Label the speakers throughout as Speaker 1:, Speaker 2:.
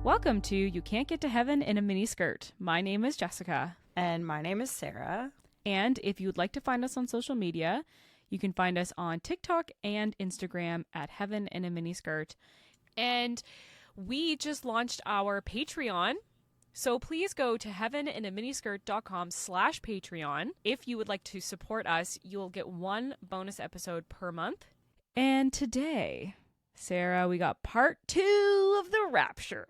Speaker 1: Welcome to You Can't Get to Heaven in a Miniskirt. My name is Jessica.
Speaker 2: And my name is Sarah.
Speaker 1: And if you'd like to find us on social media, you can find us on TikTok and Instagram at Heaven in a Miniskirt. And we just launched our Patreon. So please go to heaveninaminiskirt.com/Patreon. If you would like to support us, you'll get one bonus episode per month. And today, Sarah, we got part 2 of the Rapture.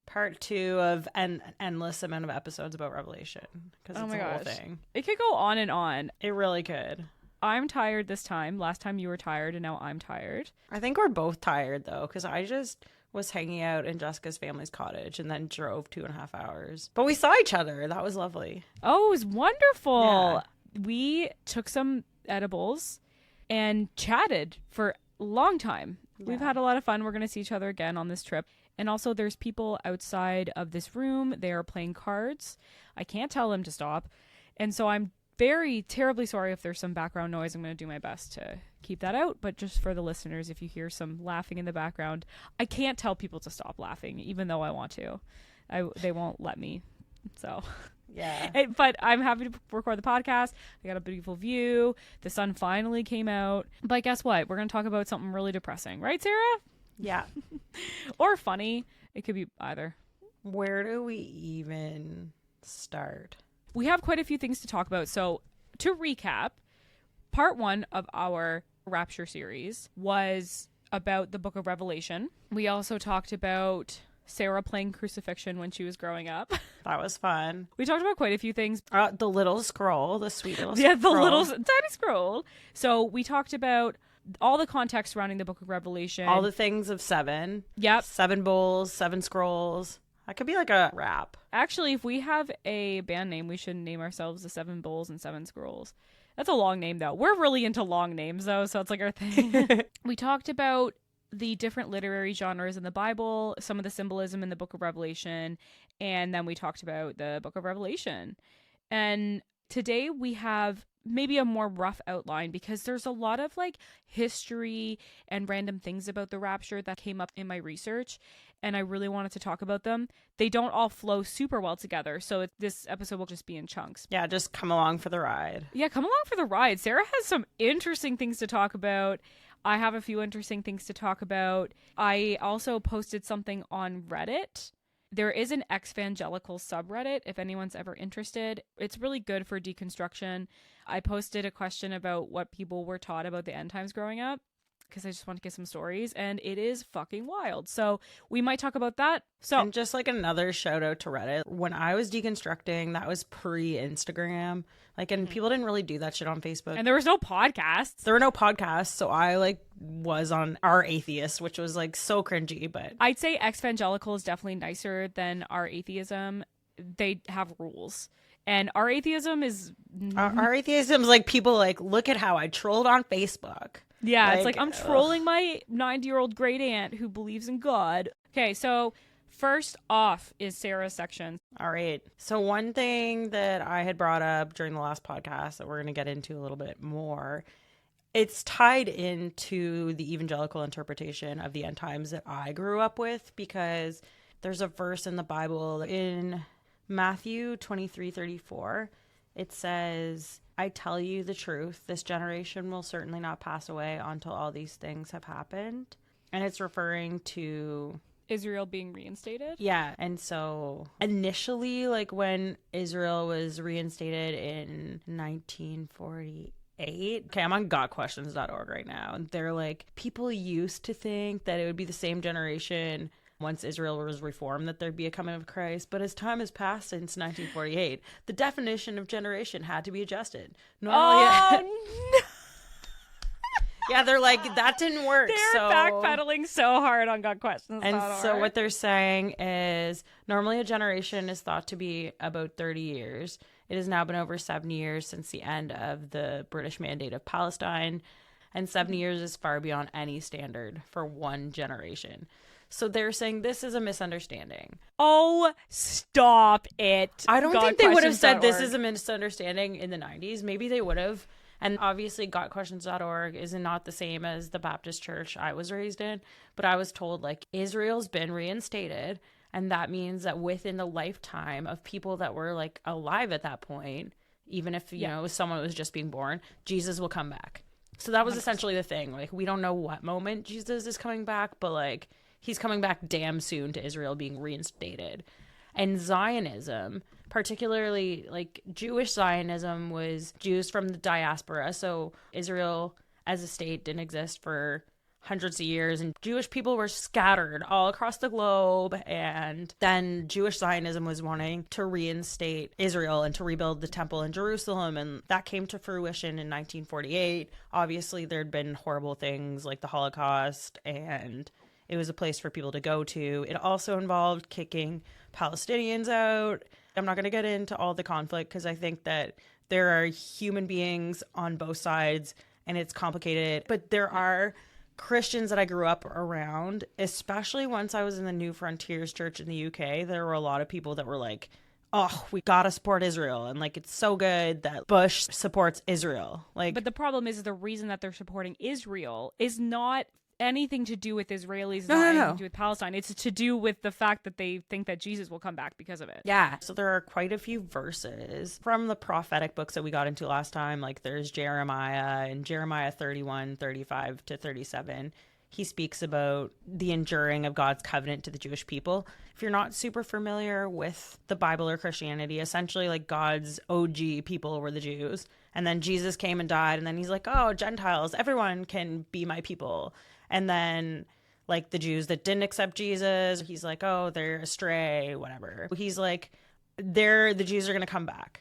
Speaker 2: Part 2 of an endless amount of episodes about Revelation. Because it's a whole thing.
Speaker 1: It could go on and on.
Speaker 2: It really could.
Speaker 1: I'm tired this time. Last time you were tired, and now I'm tired.
Speaker 2: I think we're both tired, though, because I just was hanging out in Jessica's family's cottage and then drove 2.5 hours. But we saw each other. That was lovely.
Speaker 1: Oh, it was wonderful.
Speaker 2: Yeah.
Speaker 1: We took some edibles and chatted for a long time. Yeah. We've had a lot of fun. We're going to see each other again on this trip. And also there's people outside of this room. They are playing cards. I can't tell them to stop. And so I'm very terribly sorry if there's some background noise. I'm going to do my best to keep that out. But just for the listeners, if you hear some laughing in the background, I can't tell people to stop laughing, even though I want to. They won't let me. So...
Speaker 2: yeah.
Speaker 1: But I'm happy to record the podcast. I got a beautiful view. The sun finally came out. But guess what? We're going to talk about something really depressing. Right, Sarah?
Speaker 2: Yeah.
Speaker 1: Or funny. It could be either.
Speaker 2: Where do we even start?
Speaker 1: We have quite a few things to talk about. So to recap, part 1 of our Rapture series was about the book of Revelation. We also talked about Sarah playing crucifixion when she was growing up.
Speaker 2: That was fun.
Speaker 1: We talked about quite a few things.
Speaker 2: The little scroll, the sweet little scroll.
Speaker 1: Yeah, the little tiny scroll. So we talked about all the context surrounding the book of Revelation.
Speaker 2: All the things of 7.
Speaker 1: Yep.
Speaker 2: 7 bowls, 7 scrolls. That could be like a rap.
Speaker 1: Actually, if we have a band name, we should name ourselves the 7 Bowls and 7 Scrolls. That's a long name, though. We're really into long names, though, so it's like our thing. We talked about the different literary genres in the Bible, some of the symbolism in the book of Revelation, and then we talked about the book of Revelation. And today we have maybe a more rough outline because there's a lot of like history and random things about the rapture that came up in my research, and I really wanted to talk about them. They don't all flow super well together, so this episode will just be in chunks.
Speaker 2: Yeah, just come along for the ride.
Speaker 1: Yeah, come along for the ride. Sarah has some interesting things to talk about. I have a few interesting things to talk about. I also posted something on Reddit. There is an ex-evangelical subreddit if anyone's ever interested. It's really good for deconstruction. I posted a question about what people were taught about the end times growing up because I just want to get some stories, and it is fucking wild. So we might talk about that.
Speaker 2: And just like another shout out to Reddit. When I was deconstructing, that was pre-Instagram. And people didn't really do that shit on Facebook.
Speaker 1: And there was no podcasts.
Speaker 2: There were no podcasts, so I was on Our Atheist, which was so cringy, but
Speaker 1: I'd say ex-evangelical is definitely nicer than Our Atheism. They have rules. And Our Atheism is...
Speaker 2: Our Atheism is people look at how I trolled on Facebook.
Speaker 1: Yeah, it's I'm trolling my 90-year-old great aunt who believes in God. Okay, so first off is Sarah's section.
Speaker 2: All right. So one thing that I had brought up during the last podcast that we're going to get into a little bit more, it's tied into the evangelical interpretation of the end times that I grew up with, because there's a verse in the Bible in Matthew 23:34. It says, "I tell you the truth, this generation will certainly not pass away until all these things have happened." And it's referring to
Speaker 1: Israel being reinstated?
Speaker 2: Yeah. And so initially, when Israel was reinstated in 1948, okay, I'm on gotquestions.org right now, and they're people used to think that it would be the same generation once Israel was reformed that there'd be a coming of Christ, but as time has passed since 1948, the definition of generation had to be adjusted.
Speaker 1: No.
Speaker 2: Yeah, they're that didn't work.
Speaker 1: They're backpedaling so hard on God Questions.
Speaker 2: And so what they're saying is normally a generation is thought to be about 30 years. It has now been over 70 years since the end of the British Mandate of Palestine, and 70 years is far beyond any standard for one generation. So they're saying this is a misunderstanding.
Speaker 1: Oh, stop it.
Speaker 2: I don't think they would have said this is a misunderstanding in the 90s. Maybe they would have. And obviously gotquestions.org is not the same as the Baptist church I was raised in. But I was told Israel's been reinstated And that means that within the lifetime of people that were like alive at that point, even if, you know, someone was just being born, Jesus will come back. So that was
Speaker 1: 100%.
Speaker 2: essentially the thing. Like, we don't know what moment Jesus is coming back, but like, he's coming back damn soon to Israel being reinstated. And Zionism, particularly like Jewish Zionism, was Jews from the diaspora. So Israel as a state didn't exist for hundreds of years, and Jewish people were scattered all across the globe. And then Jewish Zionism was wanting to reinstate Israel and to rebuild the temple in Jerusalem, and that came to fruition in 1948. Obviously, there'd been horrible things like the Holocaust, and it was a place for people to go to. It also involved kicking Palestinians out. I'm not going to get into all the conflict because I think that there are human beings on both sides and it's complicated, but there are Christians that I grew up around, especially once I was in the New Frontiers Church in the UK. There were a lot of people that were like, oh, we gotta support Israel, and like, it's so good that Bush supports Israel. Like,
Speaker 1: But the problem is the reason that they're supporting Israel is not anything to do with Israelis,
Speaker 2: No.
Speaker 1: anything to do with Palestine. It's to do with the fact that they think that Jesus will come back because of it.
Speaker 2: yeah. So there are quite a few verses from the prophetic books that we got into last time. Like, there's Jeremiah, and Jeremiah 31, 35 to 37. He speaks about the enduring of God's covenant to the Jewish people. If you're not super familiar with the Bible or Christianity, essentially, like, God's OG people were the Jews. And then Jesus came and died, and then he's like, oh, Gentiles, everyone can be my people. And then, like, the Jews that didn't accept Jesus, he's like, oh, they're astray, whatever. He's like, the Jews are going to come back,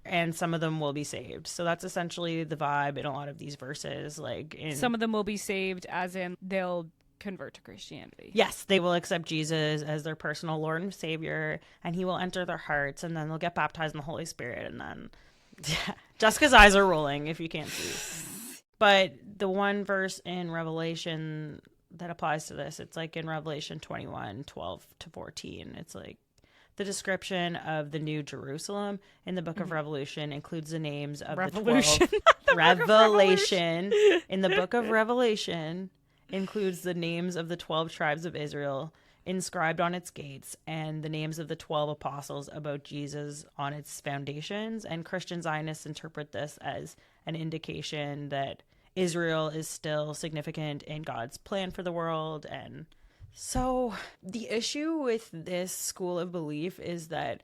Speaker 2: and some of them will be saved. So that's essentially the vibe in a lot of these verses. Like,
Speaker 1: Some of them will be saved, as in they'll convert to Christianity.
Speaker 2: Yes, they will accept Jesus as their personal Lord and Savior, and he will enter their hearts, and then they'll get baptized in the Holy Spirit, and then, yeah, Jessica's eyes are rolling if you can't see. But the one verse in Revelation that applies to this, it's like in Revelation 21, 12 to 14. It's like the description of the New Jerusalem in the book of Revelation includes the names of
Speaker 1: Revolution.
Speaker 2: the 12. Revelation in the book of Revelation includes the names of the 12 tribes of Israel inscribed on its gates, and the names of the 12 apostles about Jesus on its foundations. And Christian Zionists interpret this as an indication that Israel is still significant in God's plan for the world. And so the issue with this school of belief is that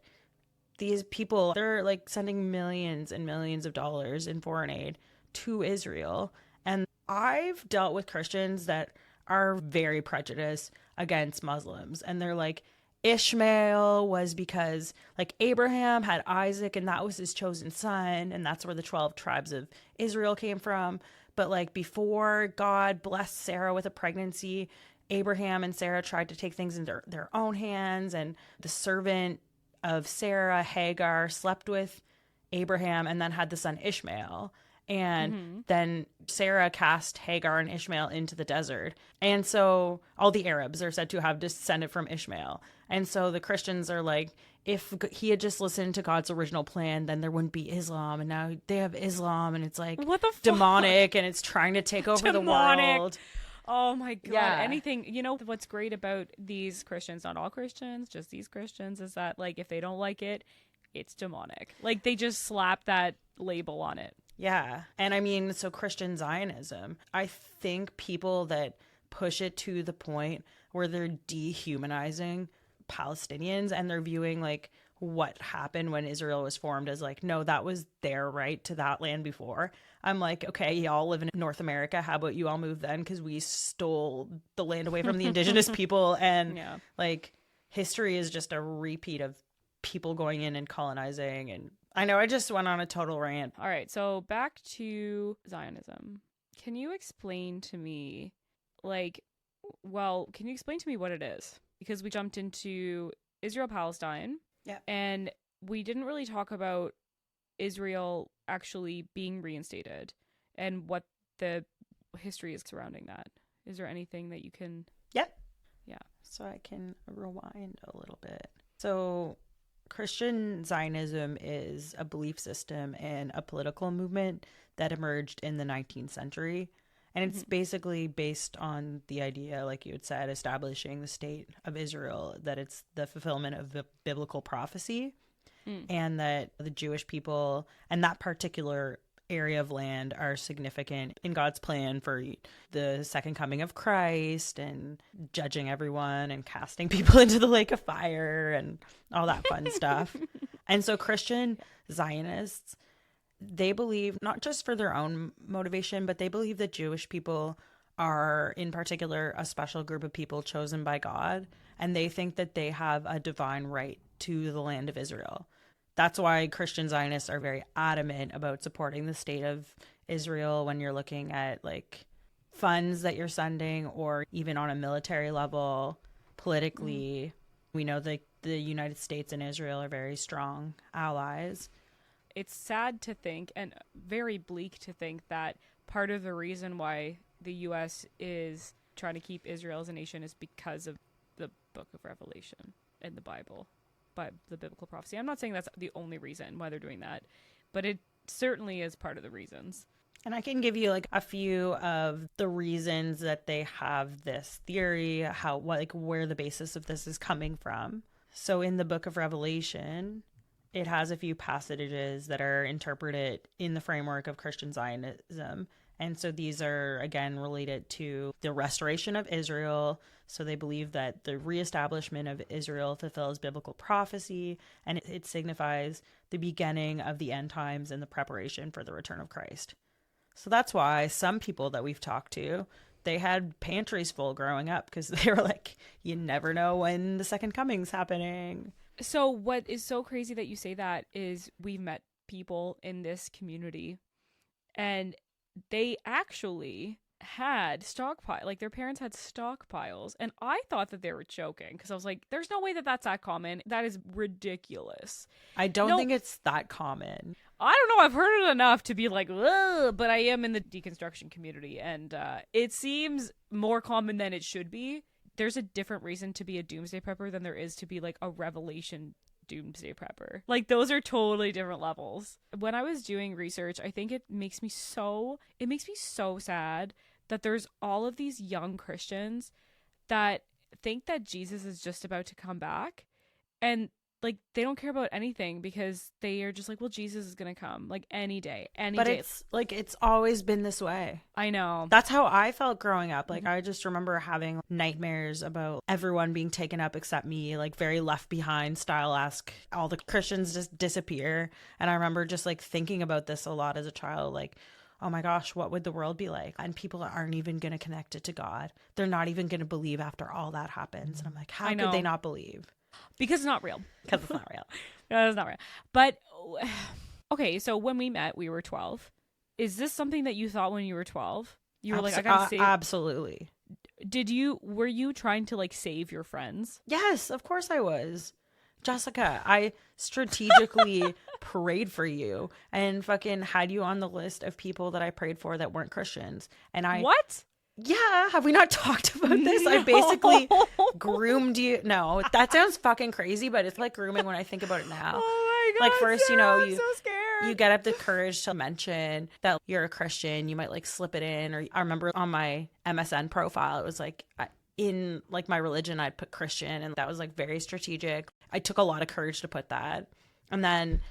Speaker 2: these people, they're like sending millions and millions of dollars in foreign aid to Israel. And I've dealt with Christians that are very prejudiced against Muslims, and they're like, Ishmael was because like Abraham had Isaac and that was his chosen son, and that's where the 12 tribes of Israel came from. But like, before God blessed Sarah with a pregnancy, Abraham and Sarah tried to take things into their own hands, and the servant of Sarah, Hagar, slept with Abraham and then had the son Ishmael. And then Sarah cast Hagar and Ishmael into the desert. And so all the Arabs are said to have descended from Ishmael. And so the Christians are like, if he had just listened to God's original plan, then there wouldn't be Islam. And now they have Islam, and it's like,
Speaker 1: what the fuck?
Speaker 2: Demonic, and it's trying to take over the world.
Speaker 1: Oh my God.
Speaker 2: Yeah.
Speaker 1: Anything, you know, what's great about these Christians, not all Christians, just these Christians, is that like, if they don't like it, it's demonic. Like, they just slap that label on it.
Speaker 2: Yeah. And I mean, so Christian Zionism, I think people that push it to the point where they're dehumanizing Palestinians, and they're viewing like what happened when Israel was formed as like, no, that was their right to that land before. I'm like, okay, y'all live in North America. How about you all move then? Because we stole the land away from the indigenous people. And like, history is just a repeat of people going in and colonizing. And I know I just went on a total rant.
Speaker 1: All right, so back to Zionism. Can you explain to me, like, well, can you explain to me what it is? Because we jumped into Israel-Palestine, and we didn't really talk about Israel actually being reinstated and what the history is surrounding that. Is there anything that you can...
Speaker 2: Yeah.
Speaker 1: Yeah.
Speaker 2: So I can rewind a little bit. So Christian Zionism is a belief system and a political movement that emerged in the 19th century. And it's basically based on the idea, like you had said, establishing the state of Israel, that it's the fulfillment of the biblical prophecy, and that the Jewish people and that particular area of land are significant in God's plan for the second coming of Christ and judging everyone and casting people into the lake of fire and all that fun stuff. And so Christian Zionists, they believe, not just for their own motivation, but they believe that Jewish people are in particular a special group of people chosen by God, and they think that they have a divine right to the land of Israel. That's why Christian Zionists are very adamant about supporting the state of Israel when you're looking at like funds that you're sending, or even on a military level, politically. We know that the United States and Israel are very strong allies.
Speaker 1: It's sad to think, and very bleak to think, that part of the reason why the U.S. is trying to keep Israel as a nation is because of the Book of Revelation and the Bible, by the biblical prophecy. I'm not saying that's the only reason why they're doing that, but it certainly is part of the reasons.
Speaker 2: And I can give you like a few of the reasons that they have this theory, where the basis of this is coming from. So in the Book of Revelation, it has a few passages that are interpreted in the framework of Christian Zionism. And so these are, again, related to the restoration of Israel. So they believe that the reestablishment of Israel fulfills biblical prophecy, and it signifies the beginning of the end times and the preparation for the return of Christ. So that's why some people that we've talked to, they had pantries full growing up, because they were like, you never know when the second coming's happening.
Speaker 1: So what is so crazy that you say that is we've met people in this community, and they actually had their parents had stockpiles, and I thought that they were joking, because I was like, there's no way that that's that common. That is ridiculous.
Speaker 2: I don't think it's that common.
Speaker 1: I don't know, I've heard it enough to be like, ugh, but I am in the deconstruction community, and it seems more common than it should be. There's a different reason to be a doomsday prepper than there is to be like a Revelation doomsday prepper. Like, those are totally different levels. When I was doing research, I think it makes me so sad that there's all of these young Christians that think that Jesus is just about to come back, and like they don't care about anything, because they are just like, well, Jesus is gonna come like any day. But
Speaker 2: it's like, it's always been this way.
Speaker 1: I know.
Speaker 2: That's how I felt growing up. Like, I just remember having nightmares about everyone being taken up except me, like very Left Behind style-esque. All the Christians just disappear. And I remember just like thinking about this a lot as a child, like, oh my gosh, what would the world be like? And people aren't even going to connect it to God. They're not even going to believe after all that happens. And I'm like, how could they not believe?
Speaker 1: Because it's not real.
Speaker 2: Because it's not real.
Speaker 1: It's not real. But, okay, so when we met, we were 12. Is this something that you thought when you were 12? You were like, I gotta save.
Speaker 2: Absolutely.
Speaker 1: Were you trying to like save your friends?
Speaker 2: Yes, of course I was. Jessica, I strategically prayed for you and fucking had you on the list of people that I prayed for that weren't Christians. And
Speaker 1: What?
Speaker 2: Yeah, have we not talked about this? No. I basically groomed you. No, that sounds fucking crazy, but it's like grooming when I think about it now.
Speaker 1: Oh my God,
Speaker 2: like first,
Speaker 1: Sarah, I'm so scared.
Speaker 2: You get up the courage to mention that you're a Christian. You might like slip it in. Or I remember on my MSN profile, it was like in like my religion, I'd put Christian, and that was like very strategic. I took a lot of courage to put that. And then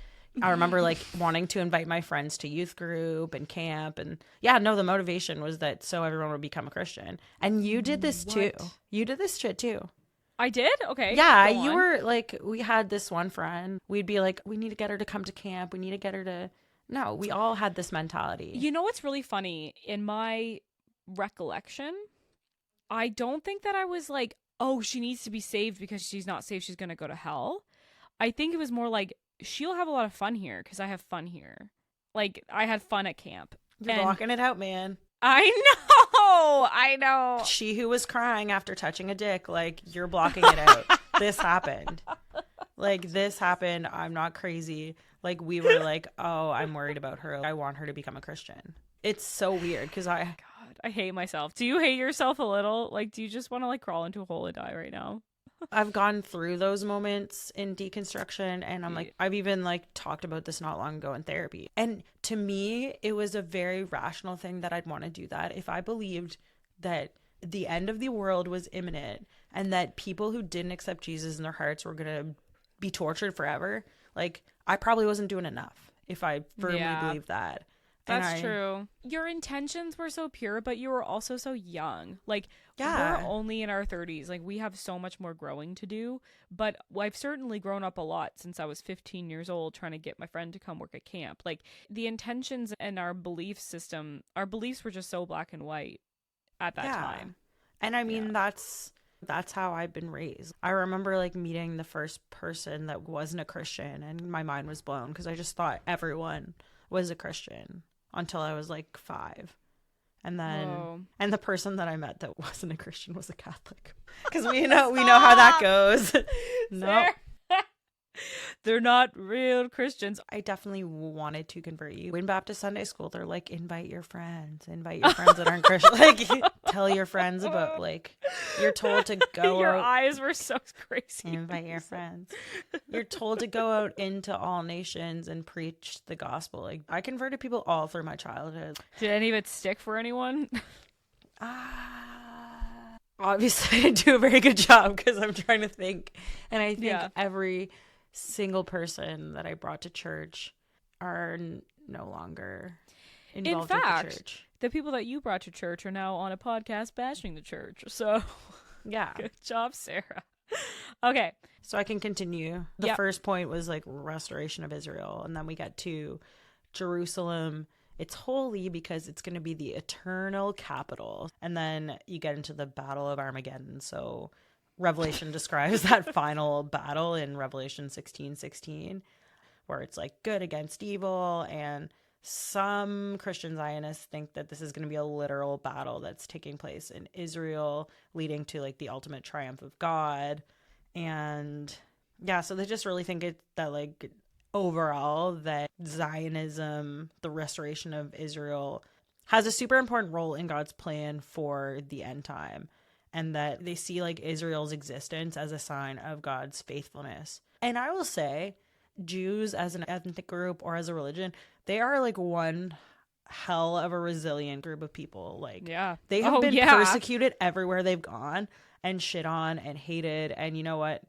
Speaker 2: I remember like wanting to invite my friends to youth group and camp. And yeah, no, the motivation was that so everyone would become a Christian. And you did this too. You did this shit too.
Speaker 1: I did? Okay.
Speaker 2: Yeah, you were like, we had this one friend. We'd be like, we need to get her to come to camp. We need to get her to... No, we all had this mentality.
Speaker 1: You know what's really funny? In my recollection, I don't think that I was like, oh, she needs to be saved because she's not saved, she's going to go to hell. I think it was more like, she'll have a lot of fun here because I have fun here. Like, I had fun at camp.
Speaker 2: You're blocking it out, man.
Speaker 1: I know.
Speaker 2: She who was crying after touching a dick, like, you're blocking it out. This happened. Like, this happened. I'm not crazy. Like, we were like, oh, I'm worried about her. I want her to become a Christian. It's so weird because God,
Speaker 1: I hate myself. Do you hate yourself a little? Like, do you just want to like crawl into a hole and die right now?
Speaker 2: I've gone through those moments in deconstruction, and I'm like, I've even like talked about this not long ago in therapy. And to me, it was a very rational thing that I'd want to do that if I believed that the end of the world was imminent and that people who didn't accept Jesus in their hearts were going to be tortured forever. Like, I probably wasn't doing enough if I firmly believed that.
Speaker 1: That's true. Your intentions were so pure, but you were also so young. Like, we're only in our 30s. Like, we have so much more growing to do. But I've certainly grown up a lot since I was 15 years old trying to get my friend to come work at camp. Like, the intentions and our belief system, our beliefs were just so black and white at that time.
Speaker 2: And I mean, that's how I've been raised. I remember like meeting the first person that wasn't a Christian, and my mind was blown because I just thought everyone was a Christian until I was like 5. And then and the person that I met that wasn't a Christian was a Catholic, because we know how that goes. No.
Speaker 1: They're not real Christians.
Speaker 2: I definitely wanted to convert you. In Baptist Sunday school, they're like, invite your friends that aren't Christian. Like, tell your friends about, like, you're told to go
Speaker 1: your
Speaker 2: out.
Speaker 1: eyes were so crazy.
Speaker 2: Invite your friends. You're told to go out into all nations and preach the gospel. Like, I converted people all through my childhood.
Speaker 1: Did any of it stick for anyone?
Speaker 2: Obviously, I didn't do a very good job because I'm trying to think. And I think every single person that I brought to church are no longer involved with the church.
Speaker 1: The people that you brought to church are now on a podcast bashing the church. So,
Speaker 2: yeah.
Speaker 1: Good job, Sarah. Okay.
Speaker 2: So I can continue. The first point was like restoration of Israel. And then we get to Jerusalem. It's holy because it's going to be the eternal capital. And then you get into the Battle of Armageddon. So Revelation describes that final battle in Revelation 16:16, where it's like good against evil. And some Christian Zionists think that this is going to be a literal battle that's taking place in Israel, leading to like the ultimate triumph of God. And yeah, so they just really think that like overall that Zionism, the restoration of Israel, has a super important role in God's plan for the end time. And that they see like Israel's existence as a sign of God's faithfulness. And I will say, Jews as an ethnic group or as a religion, they are like one hell of a resilient group of people. Like, they have been persecuted everywhere they've gone and shit on and hated. And you know what?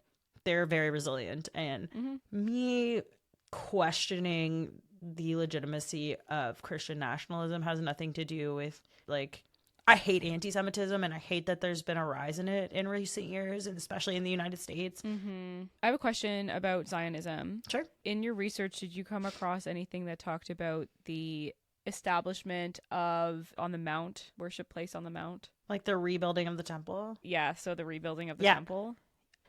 Speaker 2: They're very resilient. And me questioning the legitimacy of Christian nationalism has nothing to do with like, I hate anti-Semitism, and I hate that there's been a rise in it in recent years, and especially in the United States.
Speaker 1: I have a question about Zionism.
Speaker 2: Sure.
Speaker 1: In your research, did you come across anything that talked about the establishment of on the Mount, worship place on the Mount?
Speaker 2: Like the rebuilding of the temple?
Speaker 1: Yeah, so the rebuilding of the temple.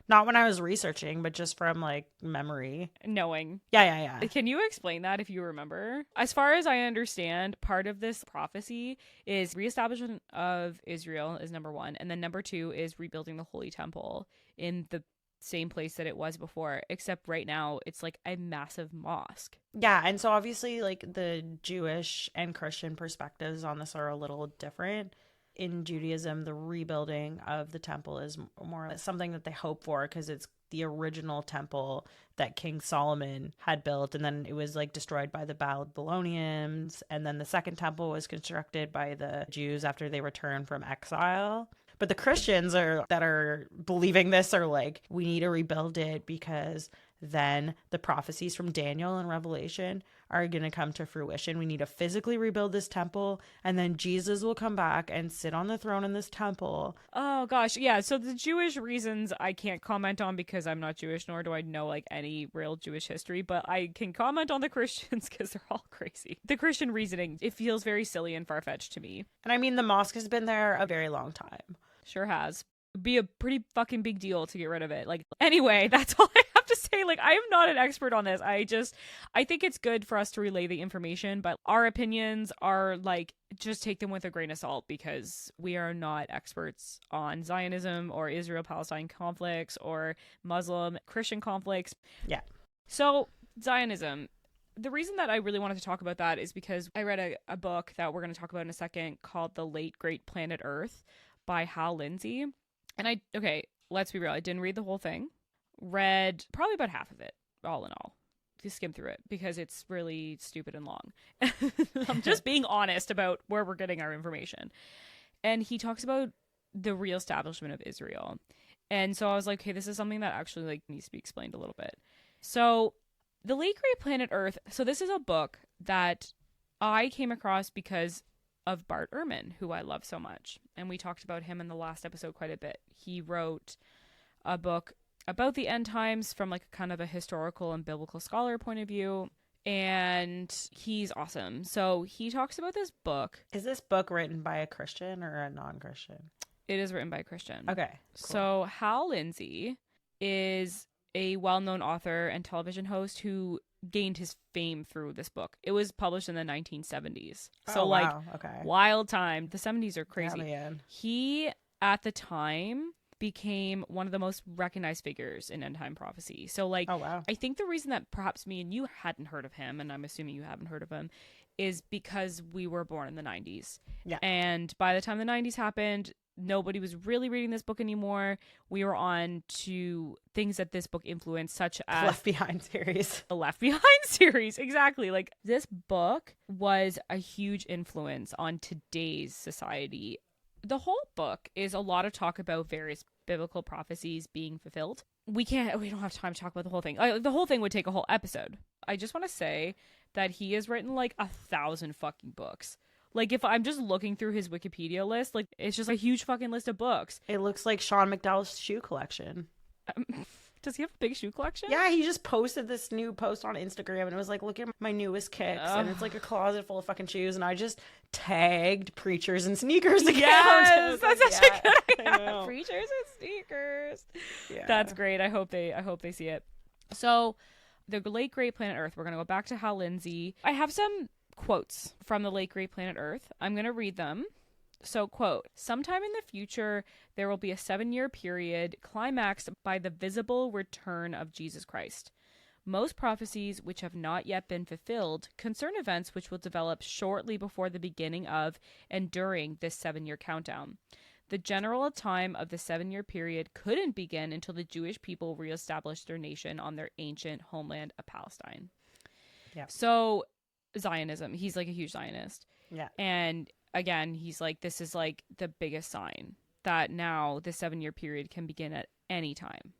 Speaker 2: Not when I was researching, but just from like memory.
Speaker 1: Knowing.
Speaker 2: Yeah.
Speaker 1: Can you explain that if you remember? As far as I understand, part of this prophecy is reestablishment of Israel is number 1. And then number 2 is rebuilding the Holy Temple in the same place that it was before. Except right now, it's like a massive mosque.
Speaker 2: Yeah. And so obviously like the Jewish and Christian perspectives on this are a little different. In Judaism, the rebuilding of the temple is more something that they hope for because it's the original temple that King Solomon had built, and then it was like destroyed by the Babylonians, and then the second temple was constructed by the Jews after they returned from exile. But the Christians that are believing this are like, we need to rebuild it because then the prophecies from Daniel and Revelation are going to come to fruition. We need to physically rebuild this temple, and then Jesus will come back and sit on the throne in this temple.
Speaker 1: Oh gosh, yeah. So the Jewish reasons I can't comment on because I'm not Jewish, nor do I know like any real Jewish history, but I can comment on the Christians because they're all crazy. The Christian reasoning, it feels very silly and far-fetched to me.
Speaker 2: And I mean, the mosque has been there a very long time.
Speaker 1: Sure has. Be a pretty fucking big deal to get rid of it. Like, anyway, that's all I have to say. Like, I am not an expert on this. I think it's good for us to relay the information, but our opinions are like, just take them with a grain of salt because we are not experts on Zionism or Israel-Palestine conflicts or Muslim-Christian conflicts.
Speaker 2: Yeah.
Speaker 1: So, Zionism. The reason that I really wanted to talk about that is because I read a book that we're going to talk about in a second called The Late Great Planet Earth by Hal Lindsey. And let's be real, I didn't read the whole thing. Read probably about half of it, all in all. Just skim through it because it's really stupid and long. I'm just being honest about where we're getting our information. And he talks about the reestablishment of Israel. And so I was like, okay, this is something that actually like needs to be explained a little bit. So The Late Great Planet Earth. So this is a book that I came across because of Bart Ehrman, who I love so much. And we talked about him in the last episode quite a bit. He wrote a book about the end times from like kind of a historical and biblical scholar point of view. And he's awesome. So he talks about this book.
Speaker 2: Is this book written by a Christian or a non-Christian?
Speaker 1: It is written by a Christian.
Speaker 2: Okay. Cool.
Speaker 1: So Hal Lindsey is a well-known author and television host who gained his fame through this book. It was published in the 1970s. So
Speaker 2: wow. Okay.
Speaker 1: Wild time. The 70s are crazy.
Speaker 2: Yeah, man.
Speaker 1: He, at the time, became one of the most recognized figures in end time prophecy. So like,
Speaker 2: oh, wow.
Speaker 1: I think the reason that perhaps me and you hadn't heard of him, and I'm assuming you haven't heard of him, is because we were born in the 90s.
Speaker 2: Yeah.
Speaker 1: And by the time the 90s happened, nobody was really reading this book anymore. We were on to things that this book influenced, such as
Speaker 2: Left Behind series.
Speaker 1: The Left Behind series. Exactly. Like, this book was a huge influence on today's society. The whole book is a lot of talk about various biblical prophecies being fulfilled. We don't have time to talk about the whole thing. The whole thing would take a whole episode. I just want to say that he has written like 1,000 fucking books. Like, if I'm just looking through his Wikipedia list, like, it's just a huge fucking list of books.
Speaker 2: It looks like Sean McDowell's shoe collection.
Speaker 1: Does he have a big shoe collection?
Speaker 2: Yeah, he just posted this new post on Instagram, and it was like, look at my newest kicks. And it's like a closet full of fucking shoes, and I just tagged Preachers and Sneakers account.
Speaker 1: Yes, that's
Speaker 2: like,
Speaker 1: such a good idea.
Speaker 2: I
Speaker 1: Preachers and Sneakers.
Speaker 2: Yeah.
Speaker 1: That's great. I hope they see it. So, The Late Great Planet Earth. We're going to go back to Hal Lindsey. I have some quotes from The Late Great Planet Earth. I'm going to read them. So, quote, "Sometime in the future, there will be a 7-year period climaxed by the visible return of Jesus Christ. Most prophecies which have not yet been fulfilled concern events which will develop shortly before the beginning of and during this 7-year countdown. The general time of the 7-year period couldn't begin until the Jewish people reestablished their nation on their ancient homeland of Palestine."
Speaker 2: Yeah.
Speaker 1: So, Zionism. He's like a huge Zionist.
Speaker 2: Yeah.
Speaker 1: And again, he's like, this is like the biggest sign that now the 7-year period can begin at any time.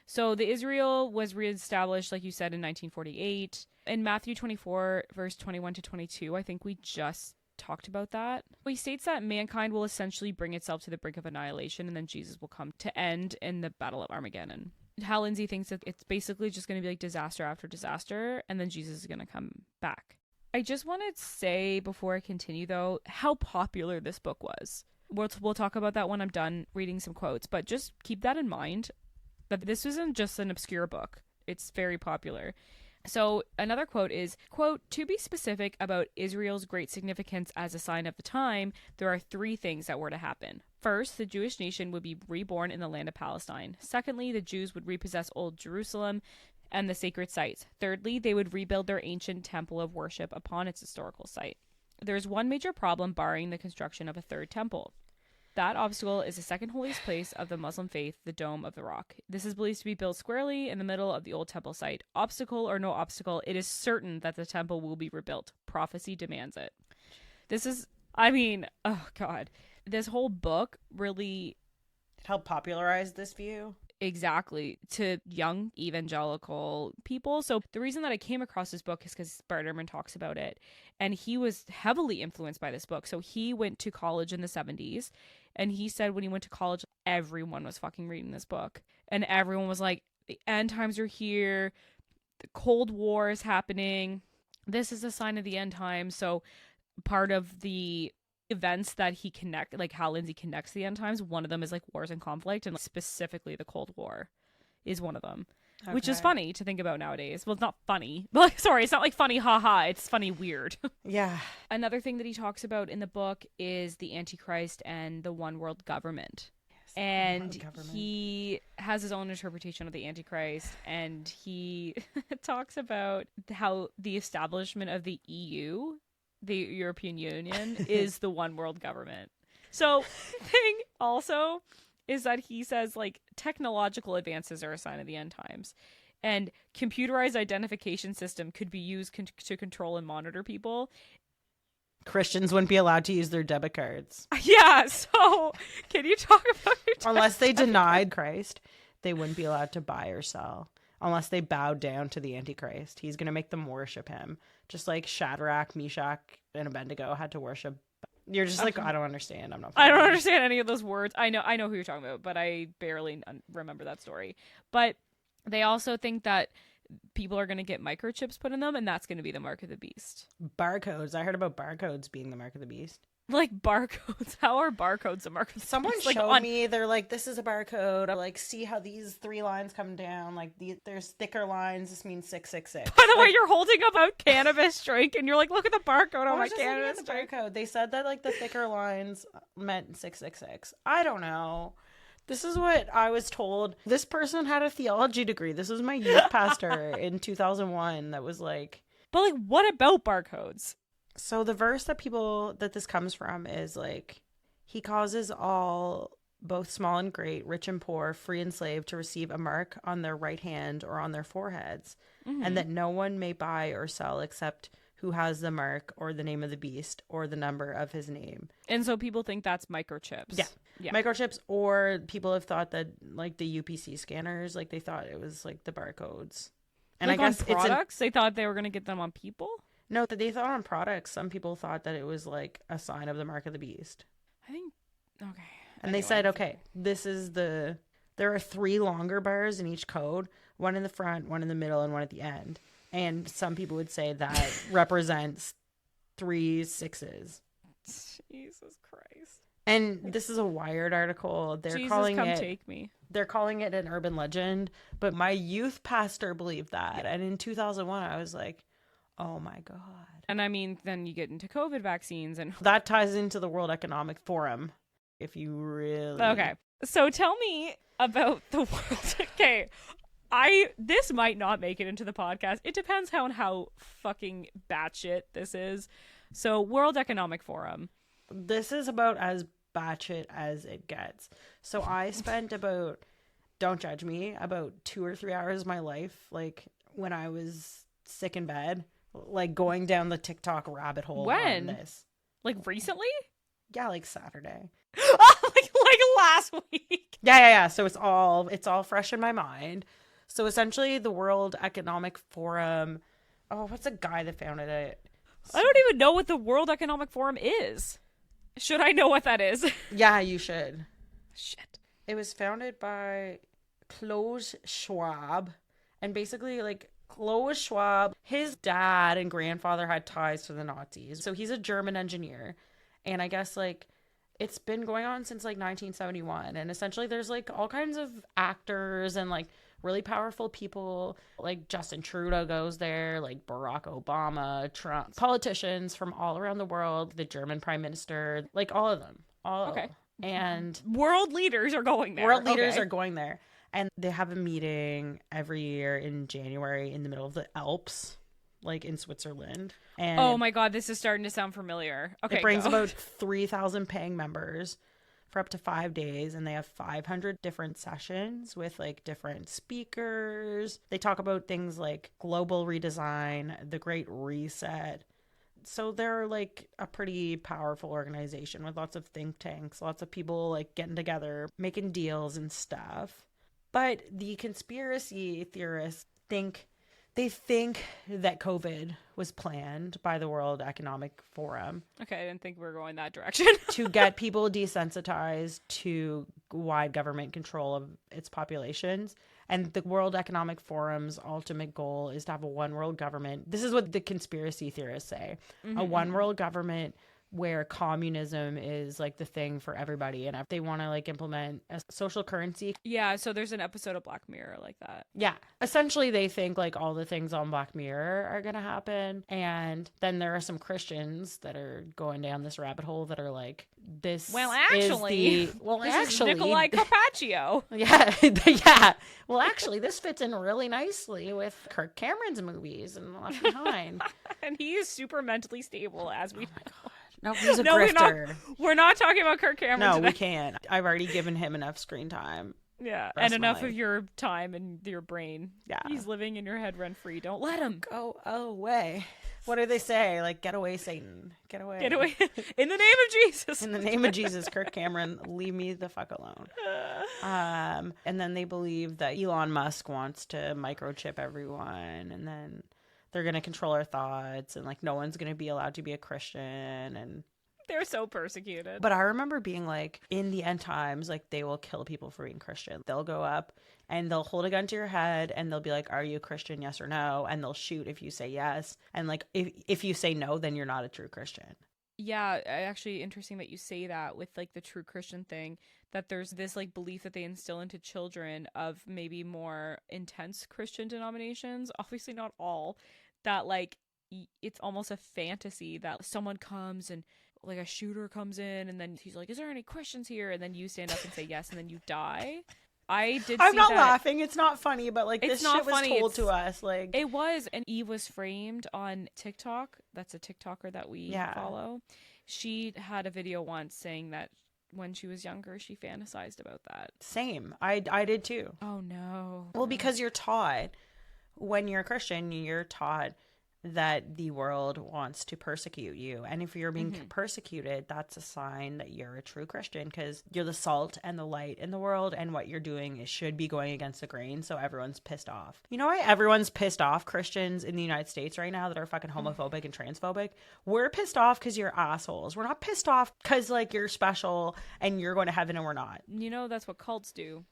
Speaker 1: So the Israel was reestablished, like you said, in 1948. In Matthew 24, verse 21 to 22, I think we just talked about that. He states that mankind will essentially bring itself to the brink of annihilation, and then Jesus will come to end in the Battle of Armageddon. Hal Lindsey thinks that it's basically just going to be like disaster after disaster, and then Jesus is going to come back. I just want to say before I continue, though, how popular this book was. We'll talk about that when I'm done reading some quotes, but just keep that in mind, that this isn't just an obscure book. It's very popular. So another quote is, quote, "To be specific about Israel's great significance as a sign of the time, there are 3 things that were to happen. First, the Jewish nation would be reborn in the land of Palestine. Secondly, the Jews would repossess Old Jerusalem and the sacred sites. Thirdly, they would rebuild their ancient temple of worship upon its historical site. There is one major problem barring the construction of a 3rd temple. That obstacle is the second holiest place of the Muslim faith, the Dome of the Rock. This is believed to be built squarely in the middle of the old temple site. Obstacle or no obstacle, it is certain that the temple will be rebuilt. Prophecy demands it." This is, I mean, oh God. This whole book really...
Speaker 2: It helped popularize this view.
Speaker 1: Exactly, to young evangelical people. So the reason that I came across this book is because Bart Ehrman talks about it, and he was heavily influenced by this book. So he went to college in the 70s, and he said when he went to college, everyone was fucking reading this book, and everyone was like, the end times are here, the Cold War is happening, this is a sign of the end times. So part of the events that he like how Lindsey connects the end times, one of them is like wars and conflict, and specifically the Cold War is one of them. Okay. Which is funny to think about nowadays. Well, it's not funny. Like, sorry, it's not like funny haha, it's funny weird.
Speaker 2: Yeah.
Speaker 1: Another thing that he talks about in the book is the Antichrist and the one world government. Yes, and he has his own interpretation of the Antichrist, and he talks about how the establishment of the EU, the European Union, is the one world government. So, thing also is that he says, like, technological advances are a sign of the end times. And computerized identification system could be used to control and monitor people.
Speaker 2: Christians wouldn't be allowed to use their debit cards.
Speaker 1: Yeah, so can you talk about your
Speaker 2: Unless they denied Christ, they wouldn't be allowed to buy or sell. Unless they bowed down to the Antichrist. He's going to make them worship him. Just like Shadrach, Meshach, and Abednego had to worship. You're just like, I don't understand.
Speaker 1: I don't understand any of those words. I know who you're talking about, but I barely remember that story. But they also think that people are going to get microchips put in them, and that's going to be the mark of the beast.
Speaker 2: Barcodes. I heard about barcodes being the mark of the beast.
Speaker 1: Like barcodes. How are barcodes a mark of the
Speaker 2: Someone
Speaker 1: beast?
Speaker 2: showed me, they're like, this is a barcode. I like, see how these 3 lines come down. Like, there's thicker lines. This means 666.
Speaker 1: By the way, you're holding up a cannabis drink, and you're like, look at the barcode on my cannabis drink.
Speaker 2: Barcode. They said that, like, the thicker lines meant 666. I don't know. This is what I was told. This person had a theology degree. This was my youth pastor in 2001 that was like...
Speaker 1: But, like, what about barcodes?
Speaker 2: So the verse that this comes from is like, he causes all, both small and great, rich and poor, free and slave, to receive a mark on their right hand or on their foreheads, and that no one may buy or sell except who has the mark or the name of the beast or the number of his name.
Speaker 1: And so people think that's microchips.
Speaker 2: Yeah. Microchips, or people have thought that, like, the UPC scanners, like, they thought it was like the barcodes. And
Speaker 1: like,
Speaker 2: I guess
Speaker 1: on products, they thought they were going to get them on people?
Speaker 2: No, that they thought on products. Some people thought that it was like a sign of the mark of the beast.
Speaker 1: I think, okay.
Speaker 2: And anyway, they said, okay, there are 3 longer bars in each code, one in the front, one in the middle, and one at the end. And some people would say that represents 3 6s.
Speaker 1: Jesus Christ.
Speaker 2: And this is a Wired article. They're calling it an urban legend, but my youth pastor believed that. And in 2001, I was like, oh my God.
Speaker 1: And I mean, then you get into COVID vaccines, and
Speaker 2: that ties into the World Economic Forum. If you really...
Speaker 1: Okay. So tell me about the world. Okay. This might not make it into the podcast. It depends on how fucking batshit this is. So World Economic Forum.
Speaker 2: This is about as batshit as it gets. So I spent about, don't judge me, about 2 or 3 hours of my life, like when I was sick in bed, like going down the TikTok rabbit hole.
Speaker 1: When?
Speaker 2: On this.
Speaker 1: Like recently?
Speaker 2: Yeah, like Saturday.
Speaker 1: like last week.
Speaker 2: Yeah. So it's all fresh in my mind. So essentially the World Economic Forum, what's a guy that founded it?
Speaker 1: I don't even know what the World Economic Forum is. Should I know what that is?
Speaker 2: Yeah, you should.
Speaker 1: Shit.
Speaker 2: It was founded by Klaus Schwab. And basically, like, Klaus Schwab, his dad and grandfather had ties to the Nazis. So he's a German engineer. And I guess, like, it's been going on since, like, 1971. And essentially there's, like, all kinds of actors and, like, really powerful people. Like, Justin Trudeau goes there, like Barack Obama, Trump, politicians from all around the world, the German prime minister, like all of them.
Speaker 1: Okay.
Speaker 2: And
Speaker 1: world leaders are going there.
Speaker 2: World leaders are going there. And they have a meeting every year in January in the middle of the Alps, like in Switzerland. And
Speaker 1: oh my God, this is starting to sound familiar. Okay.
Speaker 2: It brings about 3,000 paying members for up to 5 days, and they have 500 different sessions with like different speakers. They talk about things like global redesign, the Great Reset. So they're like a pretty powerful organization with lots of think tanks, lots of people like getting together, making deals and stuff. But the conspiracy theorists think that COVID was planned by the World Economic Forum.
Speaker 1: Okay, I didn't think we were going that direction.
Speaker 2: To get people desensitized to wide government control of its populations. And the World Economic Forum's ultimate goal is to have a one world government. This is what the conspiracy theorists say. Mm-hmm. A one world government where communism is like the thing for everybody, and if they want to like implement a social currency.
Speaker 1: Yeah, so there's an episode of Black Mirror like that.
Speaker 2: Yeah, essentially they think like all the things on Black Mirror are gonna happen, and then there are some Christians that are going down this rabbit hole that are like, this is
Speaker 1: Nikolai Carpaccio.
Speaker 2: yeah. Well, actually, this fits in really nicely with Kirk Cameron's movies and Left Behind.
Speaker 1: And he is super mentally stable, as we know.
Speaker 2: God. No, he's a
Speaker 1: No,
Speaker 2: grifter.
Speaker 1: we're not talking about Kirk Cameron
Speaker 2: No,
Speaker 1: today.
Speaker 2: we can't. I've already given him enough screen time.
Speaker 1: Yeah,
Speaker 2: Rest
Speaker 1: and
Speaker 2: of my
Speaker 1: enough
Speaker 2: life.
Speaker 1: of your time and your brain.
Speaker 2: Yeah.
Speaker 1: He's living in your head rent free. Don't let him.
Speaker 2: Go away. What do they say? Like, get away, Satan. Get away.
Speaker 1: Get away. In the name of Jesus.
Speaker 2: In the name of Jesus, Kirk Cameron, leave me the fuck alone. And then they believe that Elon Musk wants to microchip everyone, and then they're going to control our thoughts, and like no one's going to be allowed to be a Christian. And
Speaker 1: They're so persecuted.
Speaker 2: but I remember being like, in the end times, like they will kill people for being Christian. They'll go up and they'll hold a gun to your head and they'll be like, are you a Christian? Yes or no? And they'll shoot if you say yes. And like, if you say no, then you're not a true Christian.
Speaker 1: Yeah, actually interesting that you say that with like the true Christian thing, that there's this like belief that they instill into children of maybe more intense Christian denominations, obviously not all, that like it's almost a fantasy that someone comes and like a shooter comes in and then he's like, is there any Christians here? And then you stand up and say yes and then you die. I'm
Speaker 2: not laughing. It's not funny, but like
Speaker 1: It's
Speaker 2: this
Speaker 1: not
Speaker 2: shit was
Speaker 1: funny.
Speaker 2: told to us. Like
Speaker 1: It was, and Eve was framed on TikTok. That's a TikToker that we follow. She had a video once saying that when she was younger, she fantasized about that.
Speaker 2: Same. I did too.
Speaker 1: Oh no.
Speaker 2: Well, because you're taught when you're a Christian, you're taught that the world wants to persecute you. And if you're being persecuted, that's a sign that you're a true Christian, because you're the salt and the light in the world, and what you're doing is should be going against the grain, so everyone's pissed off. You know why everyone's pissed off? Christians in the United States right now that are fucking homophobic and transphobic, we're pissed off because you're assholes. We're not pissed off because like you're special and you're going to heaven and we're not.
Speaker 1: You know, that's what cults do.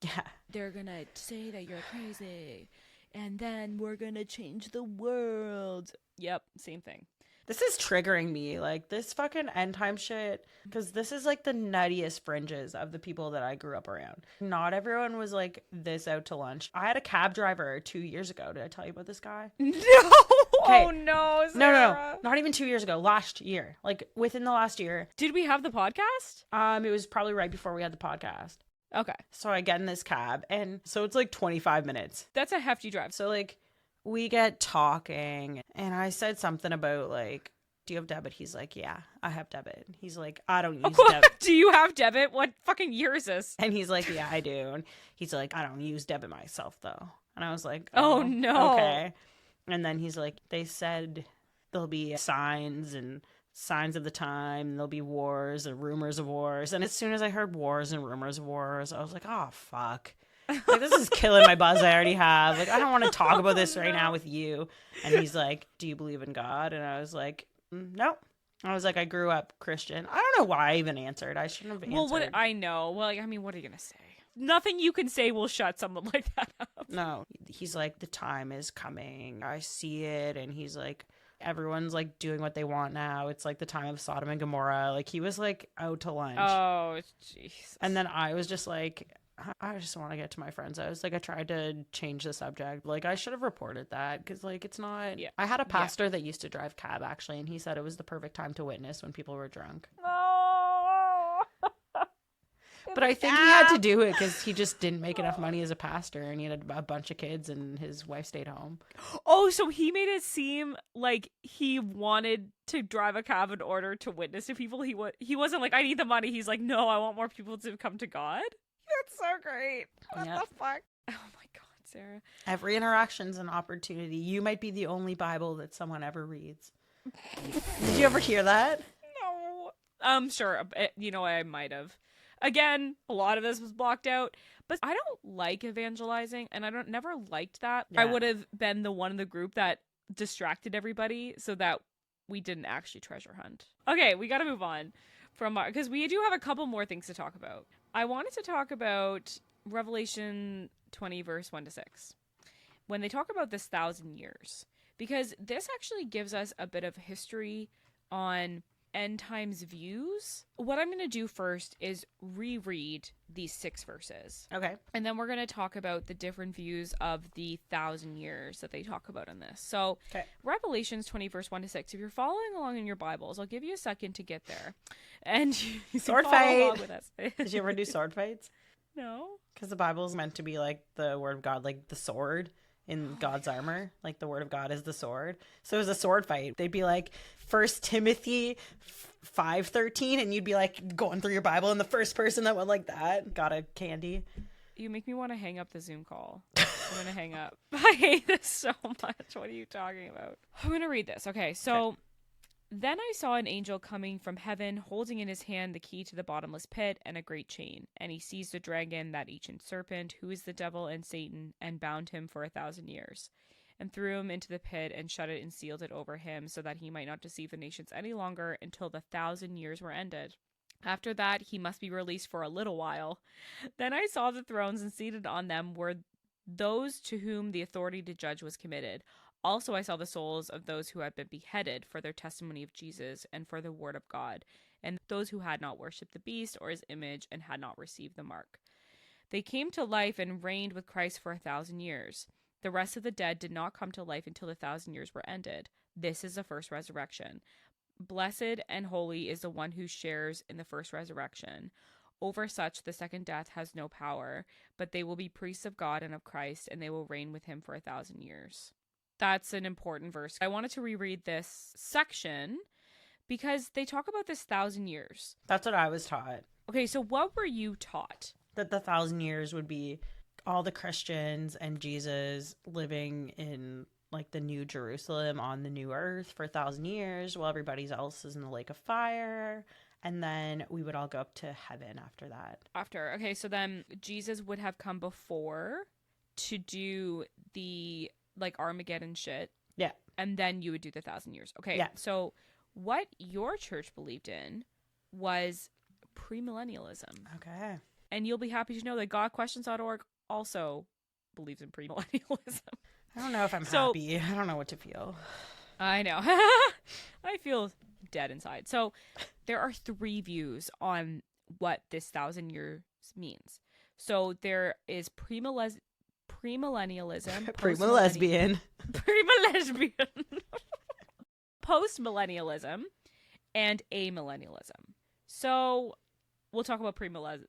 Speaker 2: Yeah.
Speaker 1: They're gonna say that you're crazy, and then we're gonna change the world. Yep, same thing.
Speaker 2: This is triggering me, like this fucking end time shit, because this is like the nuttiest fringes of the people that I grew up around. Not everyone was like this out to lunch. I had a cab driver 2 years ago. Did I tell you about this guy?
Speaker 1: No.
Speaker 2: Okay.
Speaker 1: Oh no, Sarah.
Speaker 2: No, not even 2 years ago. Last year, like within the last year.
Speaker 1: Did we have the podcast?
Speaker 2: It was probably right before we had the podcast.
Speaker 1: Okay.
Speaker 2: So I get in this cab, and so it's like 25 minutes.
Speaker 1: That's a hefty drive.
Speaker 2: So like we get talking, and I said something about like, do you have debit? He's like, yeah, I have debit. He's like, I don't use debit.
Speaker 1: Do you have debit? What fucking year is this?
Speaker 2: And he's like, yeah, I do. And he's like, I don't use debit myself though. And I was like,
Speaker 1: oh no.
Speaker 2: Okay. And then he's like, they said there'll be signs of the time, there'll be wars and rumors of wars. And as soon as I heard wars and rumors of wars, I was like, oh fuck. Like, this is killing my buzz I already have. Like, I don't want to talk about this right now with you. And he's like, do you believe in God? And I was like, no. I was like, I grew up Christian. I don't know why I even answered. I shouldn't have answered.
Speaker 1: Well, what I know. Well, I mean, what are you gonna say? Nothing you can say will shut someone like that up.
Speaker 2: No. He's like, the time is coming. I see it. And he's like, everyone's like doing what they want now. It's like the time of Sodom and Gomorrah. Like, he was like out to lunch.
Speaker 1: Oh, jeez.
Speaker 2: And then I was just like, I just want to get to my friends' house. Like, I tried to change the subject. Like, I should have reported that, because like it's not. Yeah. I had a pastor that used to drive cab actually, and he said it was the perfect time to witness when people were drunk.
Speaker 1: Oh.
Speaker 2: But I think he had to do it because he just didn't make enough money as a pastor, and he had a bunch of kids, and his wife stayed home.
Speaker 1: Oh, so he made it seem like he wanted to drive a cab in order to witness to people. He wasn't like, I need the money. He's like, no, I want more people to come to God. That's so great. What the fuck? Oh my God, Sarah.
Speaker 2: Every interaction's an opportunity. You might be the only Bible that someone ever reads. Did you ever hear that?
Speaker 1: No. Sure. You know, I might have. Again, a lot of this was blocked out, but I don't like evangelizing, and I never liked that. Yeah. I would have been the one in the group that distracted everybody so that we didn't actually treasure hunt. Okay, we got to move on from because we do have a couple more things to talk about. I wanted to talk about Revelation 20 verse 1-6 when they talk about this 1,000 years, because this actually gives us a bit of history on end times views. What I'm going to do first is reread these 6 verses.
Speaker 2: Okay.
Speaker 1: And then we're going to talk about the different views of the 1,000 years that they talk about in this. So Revelations 20 verse 1-6. If you're following along in your Bibles, I'll give you a second to get there. And you
Speaker 2: sword fight with us. Did you ever do sword fights?
Speaker 1: No.
Speaker 2: Because the Bible is meant to be like the word of God, like the sword in God's armor. Like the word of God is the sword. So it was a sword fight. They'd be like 1 Timothy 5:13, and you'd be like going through your Bible, and the first person that went like that got a candy.
Speaker 1: You make me want to hang up the Zoom call. I'm going to hang up. I hate this so much. What are you talking about? I'm going to read this. Okay, so
Speaker 2: Okay.
Speaker 1: Then I saw an angel coming from heaven, holding in his hand the key to the bottomless pit and a great chain. And he seized the dragon, that ancient serpent, who is the devil and Satan, and bound him for 1,000 years, and threw him into the pit and shut it and sealed it over him, so that he might not deceive the nations any longer until the 1,000 years were ended. After that, he must be released for a little while. Then I saw the thrones, and seated on them were those to whom the authority to judge was committed. Also, I saw the souls of those who had been beheaded for their testimony of Jesus and for the word of God, and those who had not worshipped the beast or his image and had not received the mark. They came to life and reigned with Christ for 1,000 years. The rest of the dead did not come to life until the 1,000 years were ended. This is the first resurrection. Blessed and holy is the one who shares in the first resurrection. Over such the second death has no power, but they will be priests of God and of Christ, and they will reign with him for 1,000 years. That's an important verse. I wanted to reread this section because they talk about this 1,000 years.
Speaker 2: That's what I was taught.
Speaker 1: Okay, so what were you taught?
Speaker 2: That the 1,000 years would be all the Christians and Jesus living in like the new Jerusalem on the new earth for 1,000 years while everybody else is in the lake of fire. And then we would all go up to heaven after that.
Speaker 1: Okay, so then Jesus would have come before to do the like Armageddon shit.
Speaker 2: Yeah.
Speaker 1: And then you would do the 1,000 years. Okay.
Speaker 2: Yeah.
Speaker 1: So what your church believed in was premillennialism.
Speaker 2: Okay.
Speaker 1: And you'll be happy to know that GodQuestions.org also believes in premillennialism.
Speaker 2: I don't know if I'm happy. I don't know what to feel.
Speaker 1: I know. I feel dead inside. So there are 3 views on what this 1,000 years means. So there is premillennialism,
Speaker 2: Prima-lesbian.
Speaker 1: Post-millennialism, and amillennialism. So we'll talk about lesbian last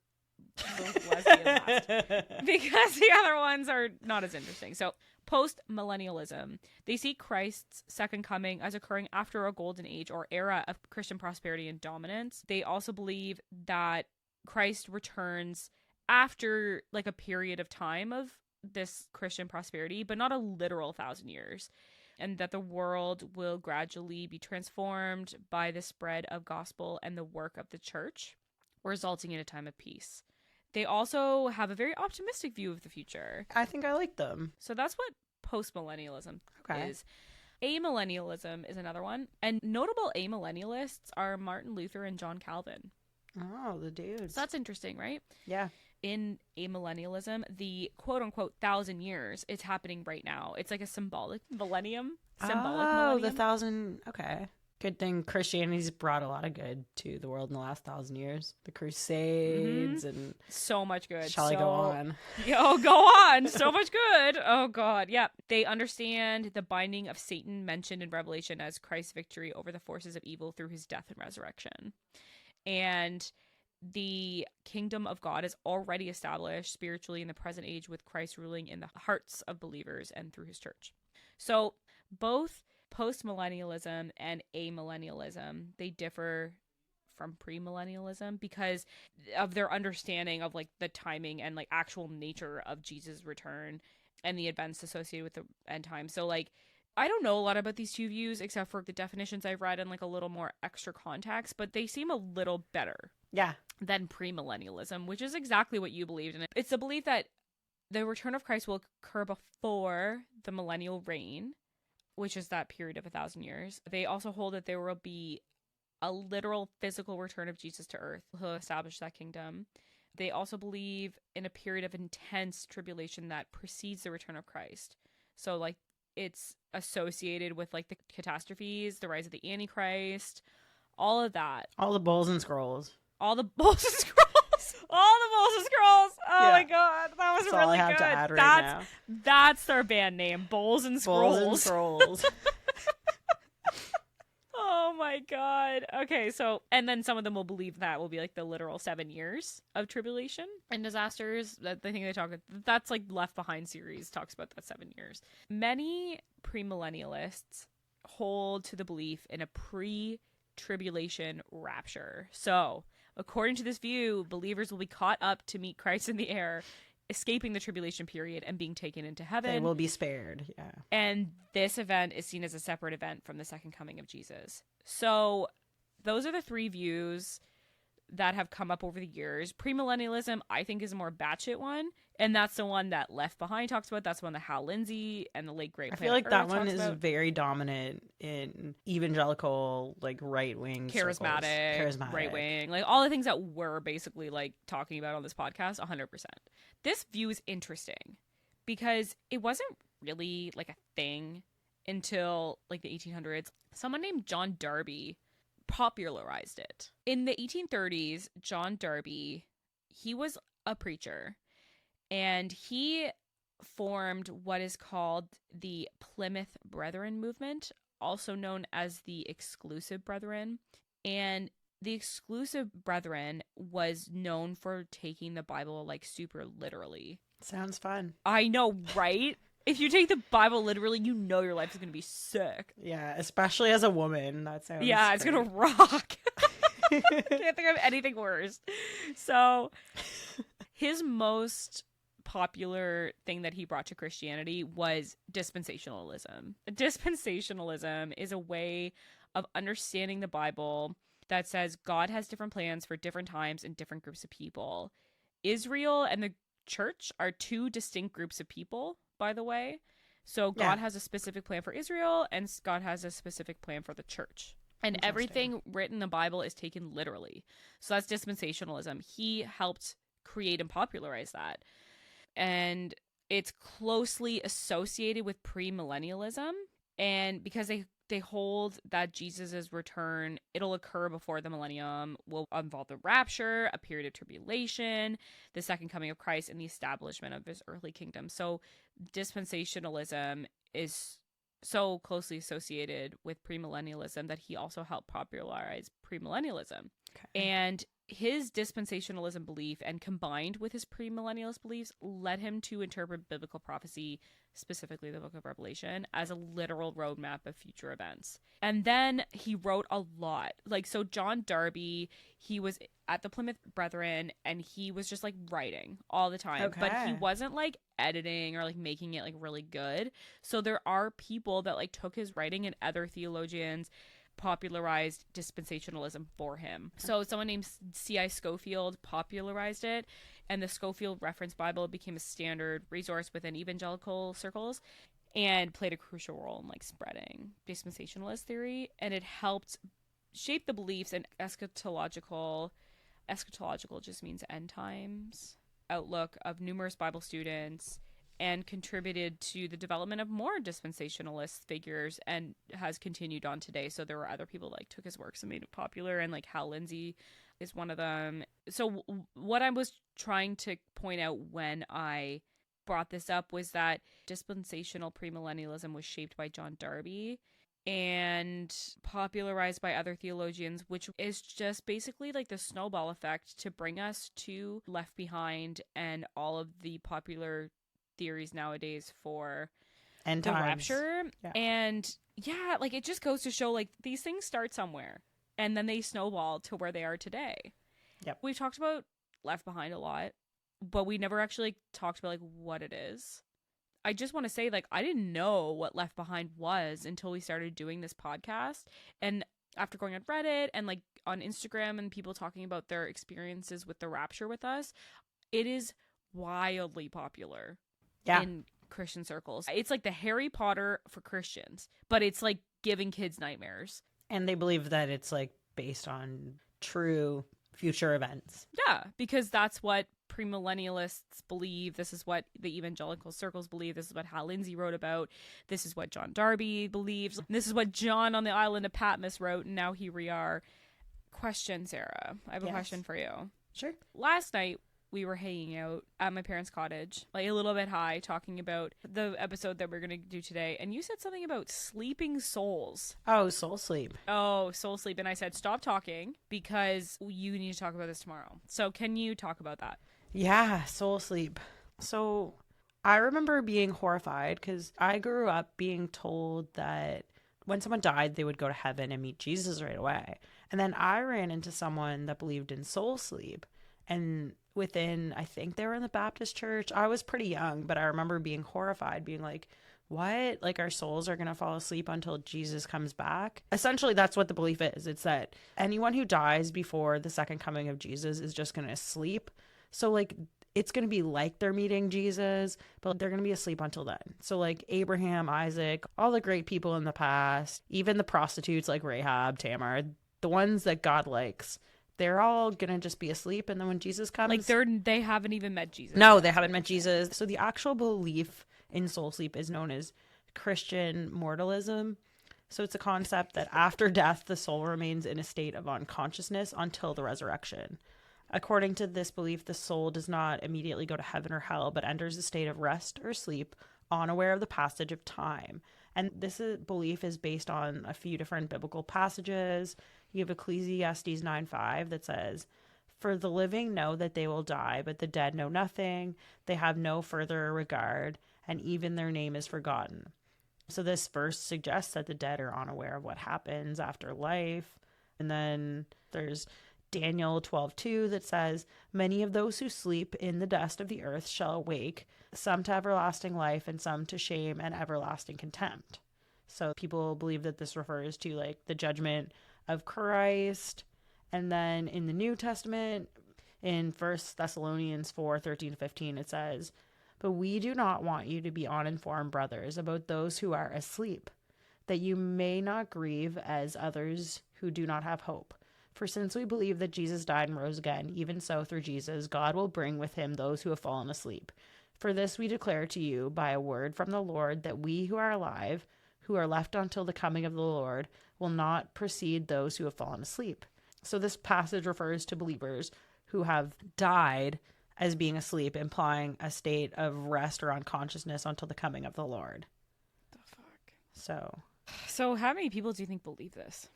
Speaker 1: because the other ones are not as interesting. So post-millennialism, they see Christ's second coming as occurring after a golden age or era of Christian prosperity and dominance. They also believe that Christ returns after like a period of time of this Christian prosperity, but not a literal 1,000 years, and that the world will gradually be transformed by the spread of gospel and the work of the church, resulting in a time of peace. They also have a very optimistic view of the future.
Speaker 2: I think I like them.
Speaker 1: So that's what post-millennialism
Speaker 2: Okay.
Speaker 1: is. Amillennialism is another one. And notable amillennialists are Martin Luther and John Calvin.
Speaker 2: Oh, the dudes.
Speaker 1: So that's interesting, right?
Speaker 2: Yeah.
Speaker 1: In amillennialism, the quote-unquote 1,000 years, it's happening right now. It's like a symbolic millennium.
Speaker 2: The 1,000. Okay. Good thing Christianity's brought a lot of good to the world in the last 1,000 years. The Crusades and
Speaker 1: so much good.
Speaker 2: Shall I go on?
Speaker 1: Yo, go on. So much good. Oh, God. Yeah. They understand the binding of Satan mentioned in Revelation as Christ's victory over the forces of evil through his death and resurrection. And the kingdom of God is already established spiritually in the present age with Christ ruling in the hearts of believers and through his church. So both post-millennialism and amillennialism, they differ from premillennialism because of their understanding of like the timing and like actual nature of Jesus' return and the events associated with the end time. So like I don't know a lot about these 2 views except for the definitions I've read and like a little more extra context, but they seem a little better.
Speaker 2: Yeah.
Speaker 1: Than premillennialism, which is exactly what you believed in. It's the belief that the return of Christ will occur before the millennial reign, which is that period of 1,000 years. They also hold that there will be a literal physical return of Jesus to earth. He'll establish that kingdom. They also believe in a period of intense tribulation that precedes the return of Christ. So like it's associated with like the catastrophes, the rise of the Antichrist, all of that.
Speaker 2: All the bowls and scrolls.
Speaker 1: All the bowls and scrolls. All the bowls and scrolls. Oh
Speaker 2: Yeah.
Speaker 1: my God. That was
Speaker 2: That's
Speaker 1: really
Speaker 2: all I have
Speaker 1: good.
Speaker 2: to add right now.
Speaker 1: That's their band name. Bowls and Scrolls.
Speaker 2: Bowls and scrolls.
Speaker 1: Oh my God. Okay, so, and then some of them will believe that will be like the literal 7 years of tribulation and disasters. That I think they talk, that's like Left Behind series talks about that 7 years. Many premillennialists hold to the belief in a pre-tribulation rapture. So, according to this view, believers will be caught up to meet Christ in the air, escaping the tribulation period and being taken into heaven.
Speaker 2: They will be spared. Yeah.
Speaker 1: And this event is seen as a separate event from the second coming of Jesus. So those are the 3 views that have come up over the years. Premillennialism, I think, is a more batshit one. And that's the one that Left Behind talks about. That's the one that Hal Lindsey and the late great
Speaker 2: I feel like that one is very dominant in evangelical, like, right-wing
Speaker 1: charismatic, right-wing, like all the things that we're basically like talking about on this podcast. 100%. This view is interesting because it wasn't really like a thing until like the 1800s. Someone named John Darby popularized it. In the 1830s, John Darby, he was a preacher, and he formed what is called the Plymouth Brethren movement, also known as the Exclusive Brethren. And the Exclusive Brethren was known for taking the Bible like super literally.
Speaker 2: Sounds fun.
Speaker 1: I know, right? If you take the Bible literally, you know your life is going to be sick.
Speaker 2: Yeah, especially as a woman. That sounds
Speaker 1: it's going to rock. I can't think of anything worse. So his most popular thing that he brought to Christianity was dispensationalism. Dispensationalism is a way of understanding the Bible that says God has different plans for different times and different groups of people. Israel and the church are 2 distinct groups of people, by the way. So God has a specific plan for Israel, and God has a specific plan for the church. And everything written in the Bible is taken literally. So that's dispensationalism. He helped create and popularize that. And it's closely associated with premillennialism. And because they hold that Jesus' return, it'll occur before the millennium, will involve the rapture, a period of tribulation, the second coming of Christ, and the establishment of his earthly kingdom. So dispensationalism is so closely associated with premillennialism that he also helped popularize premillennialism. Okay. And his dispensationalism belief, and combined with his premillennialist beliefs, led him to interpret biblical prophecy, specifically the book of Revelation, as a literal roadmap of future events. And then he wrote a lot. Like, so John Darby, he was at the Plymouth Brethren, and he was just like writing all the time. Okay. But he wasn't like editing or like making it like really good. So there are people that like took his writing, and other theologians popularized dispensationalism for him. So someone named C.I. Scofield popularized it, and the Scofield Reference Bible became a standard resource within evangelical circles and played a crucial role in like spreading dispensationalist theory, and it helped shape the beliefs and eschatological just means end times outlook of numerous Bible students, and contributed to the development of more dispensationalist figures, and has continued on today. So there were other people like took his works and made it popular, and like Hal Lindsey is one of them. So what I was trying to point out when I brought this up was that dispensational premillennialism was shaped by John Darby and popularized by other theologians, which is just basically like the snowball effect to bring us to Left Behind and all of the popular theories nowadays for
Speaker 2: end
Speaker 1: the
Speaker 2: times.
Speaker 1: Rapture. Yeah. And yeah, like it just goes to show like these things start somewhere and then they snowball to where they are today.
Speaker 2: Yep.
Speaker 1: We've talked about Left Behind a lot, but we never actually talked about like what it is. I just want to say, like, I didn't know what Left Behind was until we started doing this podcast. And after going on Reddit and like on Instagram and people talking about their experiences with the Rapture with us, it is wildly popular.
Speaker 2: Yeah.
Speaker 1: In Christian circles. It's like the Harry Potter for Christians, but it's like giving kids nightmares.
Speaker 2: And they believe that it's like based on true future events.
Speaker 1: Yeah, because that's what premillennialists believe. This is what the evangelical circles believe. This is what Hal Lindsey wrote about. This is what John Darby believes. This is what John on the island of Patmos wrote, and now here we are. Question, Sarah. I have a question for you.
Speaker 2: Sure.
Speaker 1: Last night, we were hanging out at my parents' cottage, like a little bit high, talking about the episode that we're going to do today. And you said something about sleeping souls.
Speaker 2: Oh, soul sleep.
Speaker 1: Oh, soul sleep. And I said, stop talking because you need to talk about this tomorrow. So can you talk about that?
Speaker 2: Yeah, soul sleep. So I remember being horrified because I grew up being told that when someone died, they would go to heaven and meet Jesus right away. And then I ran into someone that believed in soul sleep. And within, I think they were in the Baptist church. I was pretty young, but I remember being horrified, being like, what? Like our souls are going to fall asleep until Jesus comes back? Essentially, that's what the belief is. It's that anyone who dies before the second coming of Jesus is just going to sleep. So like, it's going to be like they're meeting Jesus, but they're going to be asleep until then. So like Abraham, Isaac, all the great people in the past, even the prostitutes like Rahab, Tamar, the ones that God likes, they're all going to just be asleep. And then when Jesus comes...
Speaker 1: Like they haven't even met Jesus.
Speaker 2: No, they haven't met Jesus. So the actual belief in soul sleep is known as Christian mortalism. So it's a concept that after death, the soul remains in a state of unconsciousness until the resurrection. According to this belief, the soul does not immediately go to heaven or hell, but enters a state of rest or sleep, unaware of the passage of time. And this belief is based on a few different biblical passages. You have Ecclesiastes 9:5 that says, "For the living know that they will die, but the dead know nothing. They have no further regard, and even their name is forgotten." So this verse suggests that the dead are unaware of what happens after life. And then there's Daniel 12:2 that says, "Many of those who sleep in the dust of the earth shall awake, some to everlasting life and some to shame and everlasting contempt." So people believe that this refers to like the judgment of Christ. And then in the New Testament, in 1 Thessalonians 4:13-15, it says, "But we do not want you to be uninformed, brothers, about those who are asleep, that you may not grieve as others who do not have hope. For since we believe that Jesus died and rose again, even so through Jesus, God will bring with him those who have fallen asleep. For this we declare to you by a word from the Lord, that we who are alive, who are left until the coming of the Lord, will not precede those who have fallen asleep." So this passage refers to believers who have died as being asleep, implying a state of rest or unconsciousness until the coming of the Lord.
Speaker 1: The fuck?
Speaker 2: So
Speaker 1: how many people do you think believe this?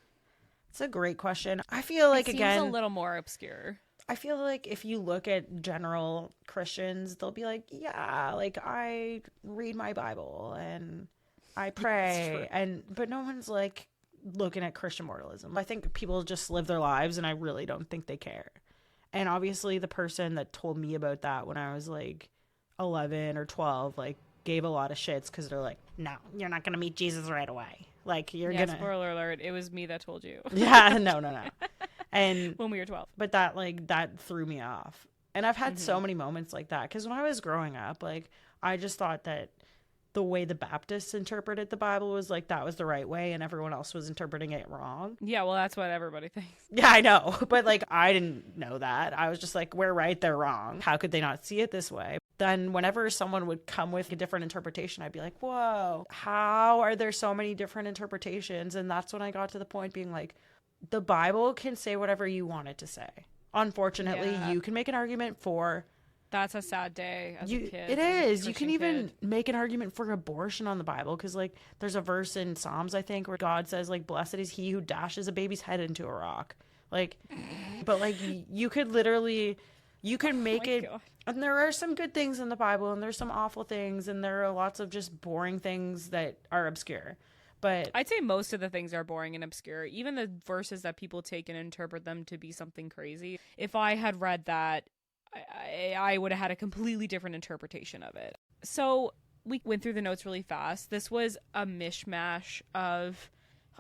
Speaker 2: it's a great question. I feel like,
Speaker 1: it seems
Speaker 2: again,
Speaker 1: a little more obscure.
Speaker 2: I feel like if you look at general Christians, they'll be like, yeah, like I read my Bible and I pray, but no one's like looking at Christian mortalism. I think people just live their lives, and I really don't think they care. And obviously the person that told me about that when I was like 11 or 12, like gave a lot of shits because they're like, no, you're not going to meet Jesus right away. Like you're going to...
Speaker 1: Spoiler alert, it was me that told you.
Speaker 2: Yeah, no. And
Speaker 1: when we were 12.
Speaker 2: But that threw me off. And I've had so many moments like that. Because when I was growing up, like I just thought that the way the Baptists interpreted the Bible was like that was the right way, and everyone else was interpreting it wrong.
Speaker 1: Yeah, well, that's what everybody thinks.
Speaker 2: Yeah, I know. But like I didn't know that. I was just like, we're right, they're wrong. How could they not see it this way? Then whenever someone would come with a different interpretation, I'd be like, whoa, how are there so many different interpretations? And that's when I got to the point being like, the Bible can say whatever you want it to say. Unfortunately, you can make an argument for...
Speaker 1: That's a sad day as a kid.
Speaker 2: It is. You can even make an argument for abortion on the Bible, because like there's a verse in Psalms, I think, where God says like, blessed is he who dashes a baby's head into a rock. Like, but like you could literally, you can make it. God. And there are some good things in the Bible, and there's some awful things, and there are lots of just boring things that are obscure. But
Speaker 1: I'd say most of the things are boring and obscure. Even the verses that people take and interpret them to be something crazy. If I had read that, I would have had a completely different interpretation of it. So we went through the notes really fast. This was a mishmash of...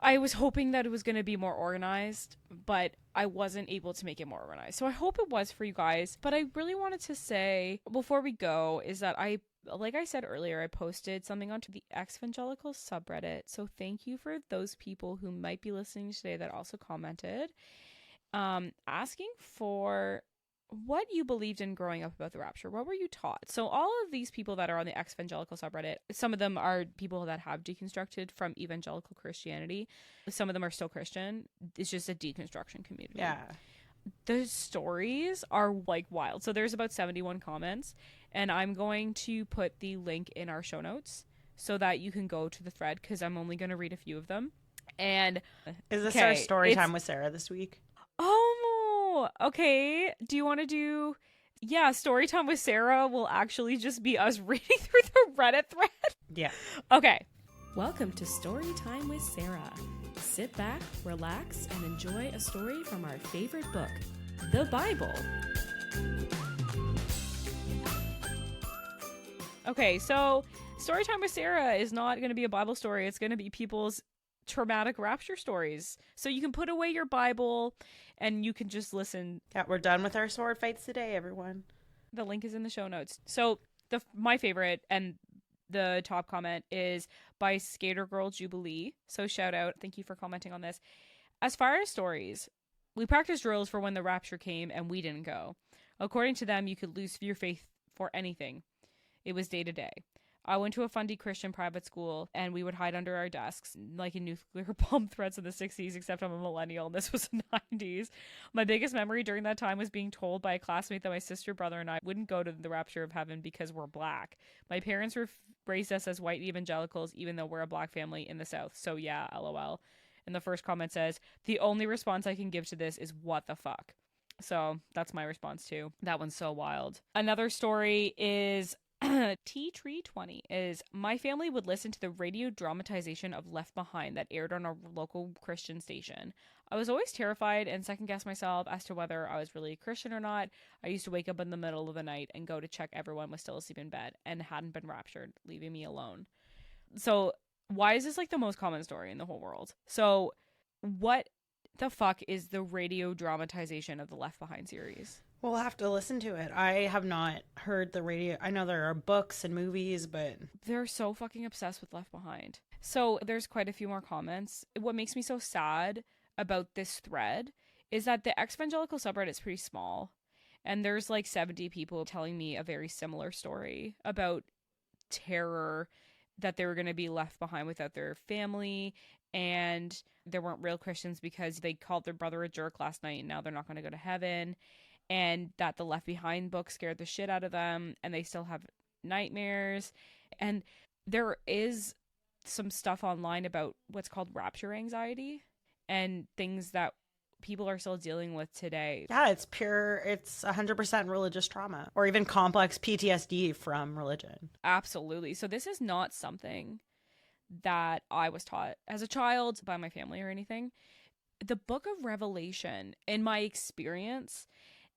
Speaker 1: I was hoping that it was going to be more organized, but I wasn't able to make it more organized. So I hope it was for you guys. But I really wanted to say, before we go, is that like I said earlier, I posted something onto the Evangelical subreddit. So thank you for those people who might be listening today that also commented, asking for what you believed in growing up about the rapture. What were you taught? So all of these people that are on the Evangelical subreddit, some of them are people that have deconstructed from evangelical Christianity. Some of them are still Christian. It's just a deconstruction community.
Speaker 2: Yeah.
Speaker 1: the stories are like wild. So there's about 71 comments, and I'm going to put the link in our show notes so that you can go to the thread, because I'm only going to read a few of them. And
Speaker 2: is this our story time with Sarah this week?
Speaker 1: Oh, okay. Do you want to do... Yeah, story time with Sarah will actually just be us reading through the Reddit thread.
Speaker 2: Yeah.
Speaker 1: Okay.
Speaker 3: Welcome to Story Time with Sarah. Sit back, relax, and enjoy a story from our favorite book, the Bible.
Speaker 1: Okay, so story time with Sarah is not going to be a Bible story. It's going to be people's traumatic rapture stories. So you can put away your Bible and you can just listen.
Speaker 2: Yeah, we're done with our sword fights today, everyone.
Speaker 1: The link is in the show notes. So my favorite and the top comment is by Skater Girl Jubilee. So shout out. Thank you for commenting on this. As far as stories, we practiced drills for when the rapture came and we didn't go. According to them, you could lose your faith for anything. It was day to day. I went to a fundy Christian private school, and we would hide under our desks, like in nuclear bomb threats in the 60s, except I'm a millennial, and this was the 90s. My biggest memory during that time was being told by a classmate that my sister, brother, and I wouldn't go to the rapture of heaven because we're black. My parents raised us as white evangelicals, even though we're a black family in the South. So yeah, LOL. And the first comment says, the only response I can give to this is, what the fuck? So that's my response too. That one's so wild. Another story is... T320 is, my family would listen to the radio dramatization of Left Behind that aired on a local Christian station. I was always terrified and second-guessed myself as to whether I was really a Christian or not. I used to wake up in the middle of the night and go to check everyone was still asleep in bed and hadn't been raptured, leaving me alone. So why is this like the most common story in the whole world? So what the fuck is the radio dramatization of the Left Behind series?
Speaker 2: We'll have to listen to it. I have not heard the radio. I know there are books and movies, but...
Speaker 1: They're so fucking obsessed with Left Behind. So there's quite a few more comments. What makes me so sad about this thread is that the evangelical subreddit is pretty small. And there's like 70 people telling me a very similar story about terror, that they were going to be left behind without their family, and they weren't real Christians because they called their brother a jerk last night and now they're not going to go to heaven. And that the Left Behind book scared the shit out of them, and they still have nightmares. And there is some stuff online about what's called rapture anxiety and things that people are still dealing with today.
Speaker 2: Yeah, it's 100% religious trauma, or even complex PTSD from religion.
Speaker 1: Absolutely. So this is not something that I was taught as a child by my family or anything. The book of Revelation, in my experience...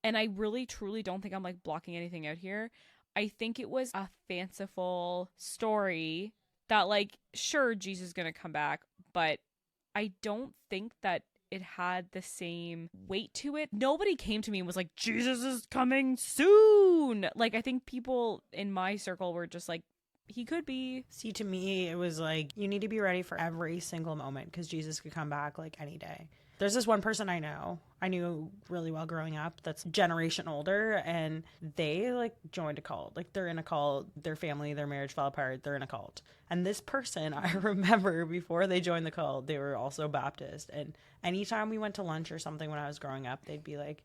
Speaker 1: And I really, truly don't think I'm like blocking anything out here. I think it was a fanciful story that like, sure, Jesus is going to come back, but I don't think that it had the same weight to it. Nobody came to me and was like, Jesus is coming soon. Like, I think people in my circle were just like, he could be.
Speaker 2: See, to me, it was like, you need to be ready for every single moment because Jesus could come back like any day. There's this one person I knew really well growing up that's a generation older, and they like joined a cult. Like they're in a cult, their family, their marriage fell apart, they're in a cult. And this person, I remember before they joined the cult, they were also Baptist. And anytime we went to lunch or something when I was growing up, they'd be like,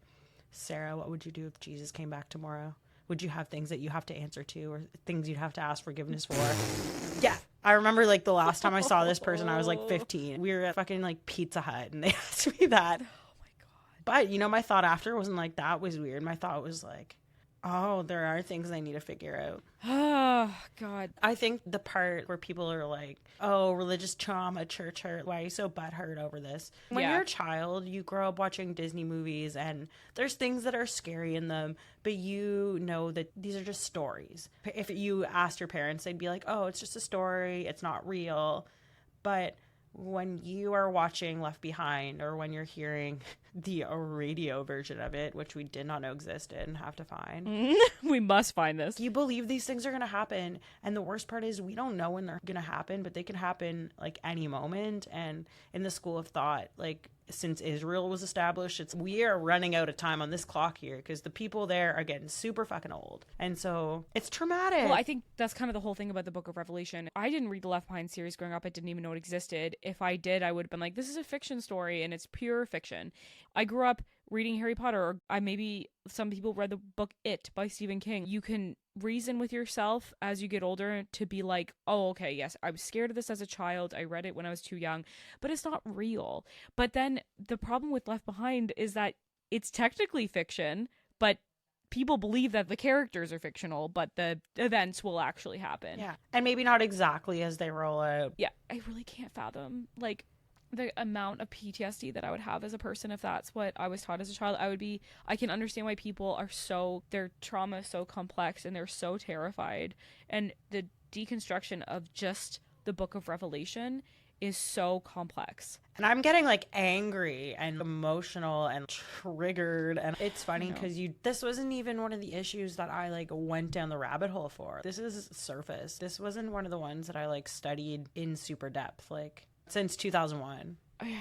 Speaker 2: Sarah, what would you do if Jesus came back tomorrow? Would you have things that you have to answer to or things you'd have to ask forgiveness for? Yeah. I remember like the last time I saw this person, I was like 15. We were at fucking like Pizza Hut and they asked me that.
Speaker 1: Oh my God.
Speaker 2: But you know, my thought after wasn't like, that was weird. My thought was like, oh, there are things I need to figure out.
Speaker 1: Oh, God.
Speaker 2: I think the part where people are like, oh, religious trauma, church hurt, why are you so butthurt over this? When you're a child, you grow up watching Disney movies and there's things that are scary in them, but you know that these are just stories. If you asked your parents, they'd be like, oh, it's just a story, it's not real. But when you are watching Left Behind or when you're hearing the radio version of it, which we did not know existed and have to find.
Speaker 1: We must find this.
Speaker 2: You believe these things are going to happen. And the worst part is we don't know when they're going to happen, but they can happen like any moment. And in the school of thought, like since Israel was established, we are running out of time on this clock here because the people there are getting super fucking old. And so it's traumatic.
Speaker 1: Well, I think that's kind of the whole thing about the Book of Revelation. I didn't read the Left Behind series growing up. I didn't even know it existed. If I did, I would have been like, this is a fiction story and it's pure fiction. I grew up reading Harry Potter, or maybe some people read the book It by Stephen King. You can reason with yourself as you get older to be like, oh, okay, yes, I was scared of this as a child. I read it when I was too young, but it's not real. But then the problem with Left Behind is that it's technically fiction, but people believe that the characters are fictional, but the events will actually happen.
Speaker 2: Yeah. And maybe not exactly as they roll out.
Speaker 1: Yeah, I really can't fathom, like, the amount of PTSD that I would have as a person if that's what I was taught as a child. I can understand why people are their trauma is so complex and they're so terrified. And the deconstruction of just the Book of Revelation is so complex.
Speaker 2: And I'm getting like angry and emotional and triggered. And it's funny because this wasn't even one of the issues that I like went down the rabbit hole for. This is surface. This wasn't one of the ones that I like studied in super depth, like since 2001.
Speaker 1: Oh, yeah.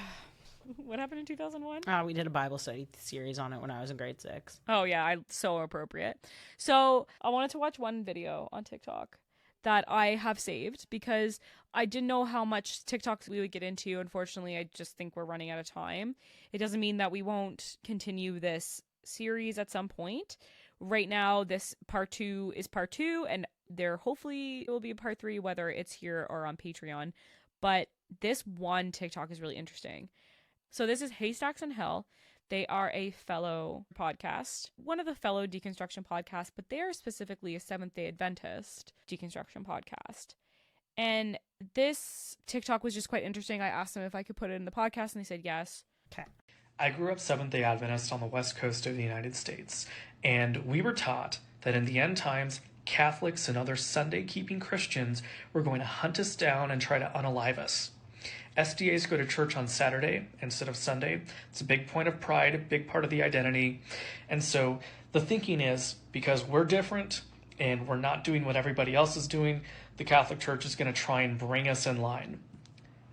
Speaker 1: What happened in 2001?
Speaker 2: We did a Bible study series on it when I was in grade 6.
Speaker 1: Oh yeah, so appropriate. So I wanted to watch one video on TikTok that I have saved because I didn't know how much TikToks we would get into. Unfortunately, I just think we're running out of time. It doesn't mean that we won't continue this series at some point. Right now, this part 2 is part 2, and there hopefully will be a part 3, whether it's here or on Patreon. But this one TikTok is really interesting. So this is Haystacks in Hell. They are a fellow podcast, one of the fellow deconstruction podcasts, but they are specifically a Seventh-day Adventist deconstruction podcast. And this TikTok was just quite interesting. I asked them if I could put it in the podcast, and they said yes.
Speaker 2: Okay.
Speaker 4: I grew up Seventh-day Adventist on the west coast of the United States, and we were taught that in the end times, Catholics and other Sunday-keeping Christians were going to hunt us down and try to unalive us. SDAs go to church on Saturday instead of Sunday. It's a big point of pride, a big part of the identity. And so the thinking is, because we're different and we're not doing what everybody else is doing, the Catholic Church is going to try and bring us in line.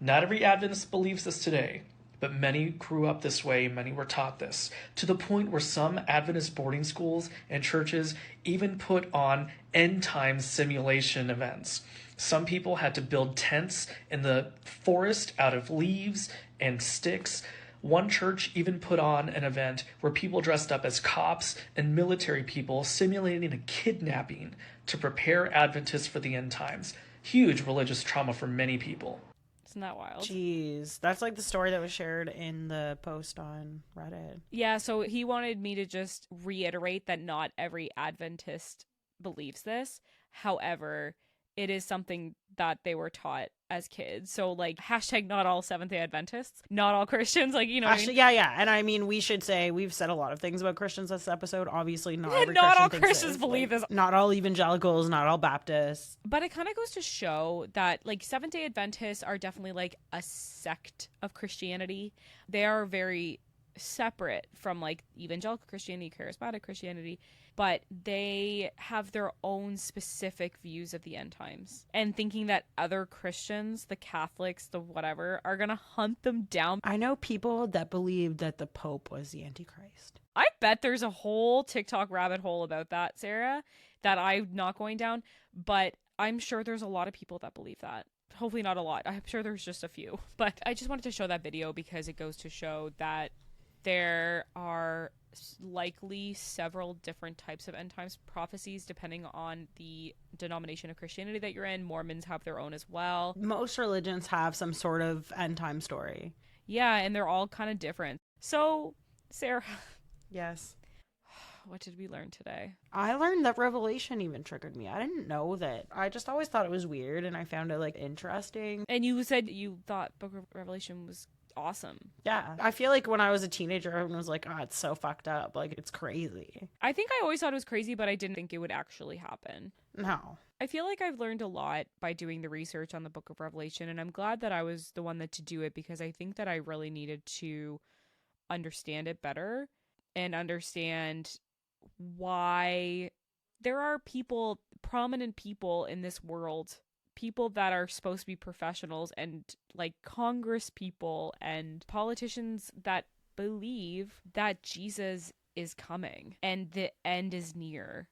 Speaker 4: Not every Adventist believes this today, but many grew up this way, many were taught this, to the point where some Adventist boarding schools and churches even put on end time simulation events. Some people had to build tents in the forest out of leaves and sticks. One church even put on an event where people dressed up as cops and military people simulating a kidnapping to prepare Adventists for the end times. Huge religious trauma for many people.
Speaker 1: Isn't that wild?
Speaker 2: Jeez. That's like the story that was shared in the post on Reddit.
Speaker 1: Yeah, so he wanted me to just reiterate that not every Adventist believes this. However, it is something that they were taught as kids. So, like, hashtag not all Seventh-day Adventists, not all Christians, like, you know what I mean?
Speaker 2: Yeah. And I mean, we should say, we've said a lot of things about Christians this episode. Obviously, not every
Speaker 1: not
Speaker 2: Christian
Speaker 1: all
Speaker 2: thinks
Speaker 1: Christians
Speaker 2: this.
Speaker 1: believe
Speaker 2: Like,
Speaker 1: this.
Speaker 2: Not all evangelicals, not all Baptists.
Speaker 1: But it kind of goes to show that, like, Seventh-day Adventists are definitely, like, a sect of Christianity. They are very separate from, like, evangelical Christianity, charismatic Christianity, but they have their own specific views of the end times. And thinking that other Christians, the Catholics, the whatever, are going to hunt them down.
Speaker 2: I know people that believe that the Pope was the Antichrist.
Speaker 1: I bet there's a whole TikTok rabbit hole about that, Sarah, that I'm not going down, but I'm sure there's a lot of people that believe that. Hopefully not a lot. I'm sure there's just a few. But I just wanted to show that video because it goes to show that there are likely several different types of end times prophecies depending on the denomination of Christianity that you're in. Mormons have their own as well.
Speaker 2: Most religions have some sort of end time story.
Speaker 1: Yeah, and they're all kind of different. So, Sarah.
Speaker 2: Yes.
Speaker 1: What did we learn today?
Speaker 2: I learned that Revelation even triggered me. I didn't know that. I just always thought it was weird, and I found it, like, interesting.
Speaker 1: And you said you thought Book of Revelation was awesome.
Speaker 2: Yeah. I feel like when I was a teenager, everyone was like, oh, it's so fucked up. Like, it's crazy.
Speaker 1: I think I always thought it was crazy, but I didn't think it would actually happen.
Speaker 2: No.
Speaker 1: I feel like I've learned a lot by doing the research on the Book of Revelation, and I'm glad that I was the one to do it because I think that I really needed to understand it better and understand why there are people, prominent people in this world, people that are supposed to be professionals and like Congress people and politicians that believe that Jesus is coming and the end is near.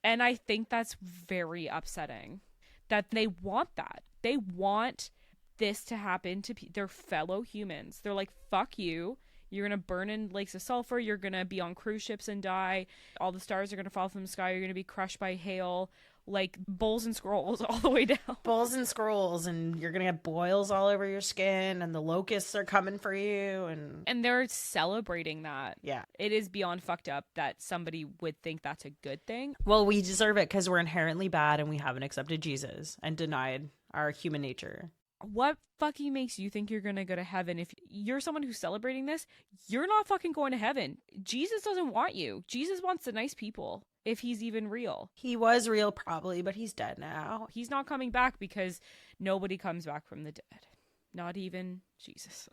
Speaker 1: And I think that's very upsetting that they want that. They want this to happen to their fellow humans. They're like, fuck you. You're going to burn in lakes of sulfur. You're going to be on cruise ships and die. All the stars are going to fall from the sky. You're going to be crushed by hail, like bowls and scrolls all the way down.
Speaker 2: Bowls and scrolls, and you're going to get boils all over your skin, and the locusts are coming for you.
Speaker 1: And they're celebrating that.
Speaker 2: Yeah.
Speaker 1: It is beyond fucked up that somebody would think that's a good thing.
Speaker 2: Well, we deserve it because we're inherently bad and we haven't accepted Jesus and denied our human nature.
Speaker 1: What fucking makes you think you're gonna go to heaven? If you're someone who's celebrating this, you're not fucking going to heaven. Jesus doesn't want you. Jesus wants the nice people, if he's even real.
Speaker 2: He was real probably, but he's dead now.
Speaker 1: He's not coming back because nobody comes back from the dead. Not even Jesus.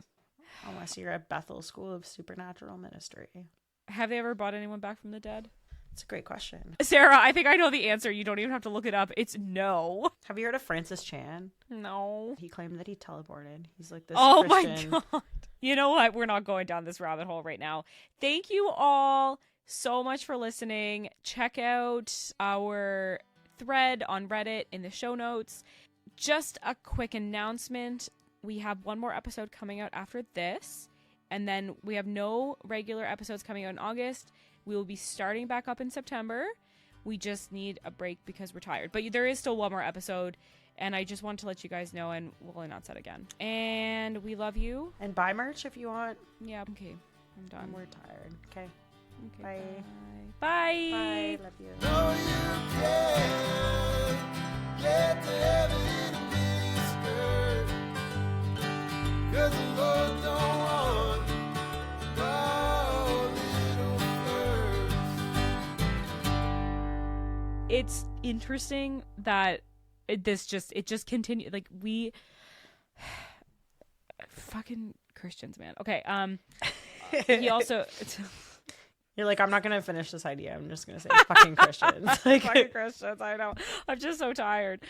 Speaker 2: Unless you're at Bethel School of Supernatural Ministry.
Speaker 1: Have they ever brought anyone back from the dead?
Speaker 2: That's a great question.
Speaker 1: Sarah, I think I know the answer. You don't even have to look it up. It's no.
Speaker 2: Have you heard of Francis Chan?
Speaker 1: No.
Speaker 2: He claimed that he teleported. He's like this
Speaker 1: my
Speaker 2: Christian.
Speaker 1: God. You know what? We're not going down this rabbit hole right now. Thank you all so much for listening. Check out our thread on Reddit in the show notes. Just a quick announcement. We have one more episode coming out after this, and then we have no regular episodes coming out in August. We will be starting back up in September. We just need a break because we're tired. But there is still one more episode, and I just wanted to let you guys know, and we'll announce that again. And we love you.
Speaker 2: And buy merch if you want.
Speaker 1: Yeah, okay. I'm done.
Speaker 2: And we're tired. Okay.
Speaker 1: Okay,
Speaker 2: Bye.
Speaker 1: bye.
Speaker 2: Bye. Love you.
Speaker 5: No, you can't get to heaven and be scared, 'cause the Lord don't want no little birds.
Speaker 1: It's interesting that it just continued. Like, we fucking Christians, man. Okay. He also.
Speaker 2: You're like, I'm not going to finish this idea. I'm just going to say fucking Christians. Like,
Speaker 1: Fucking Christians, I know. I'm just so tired.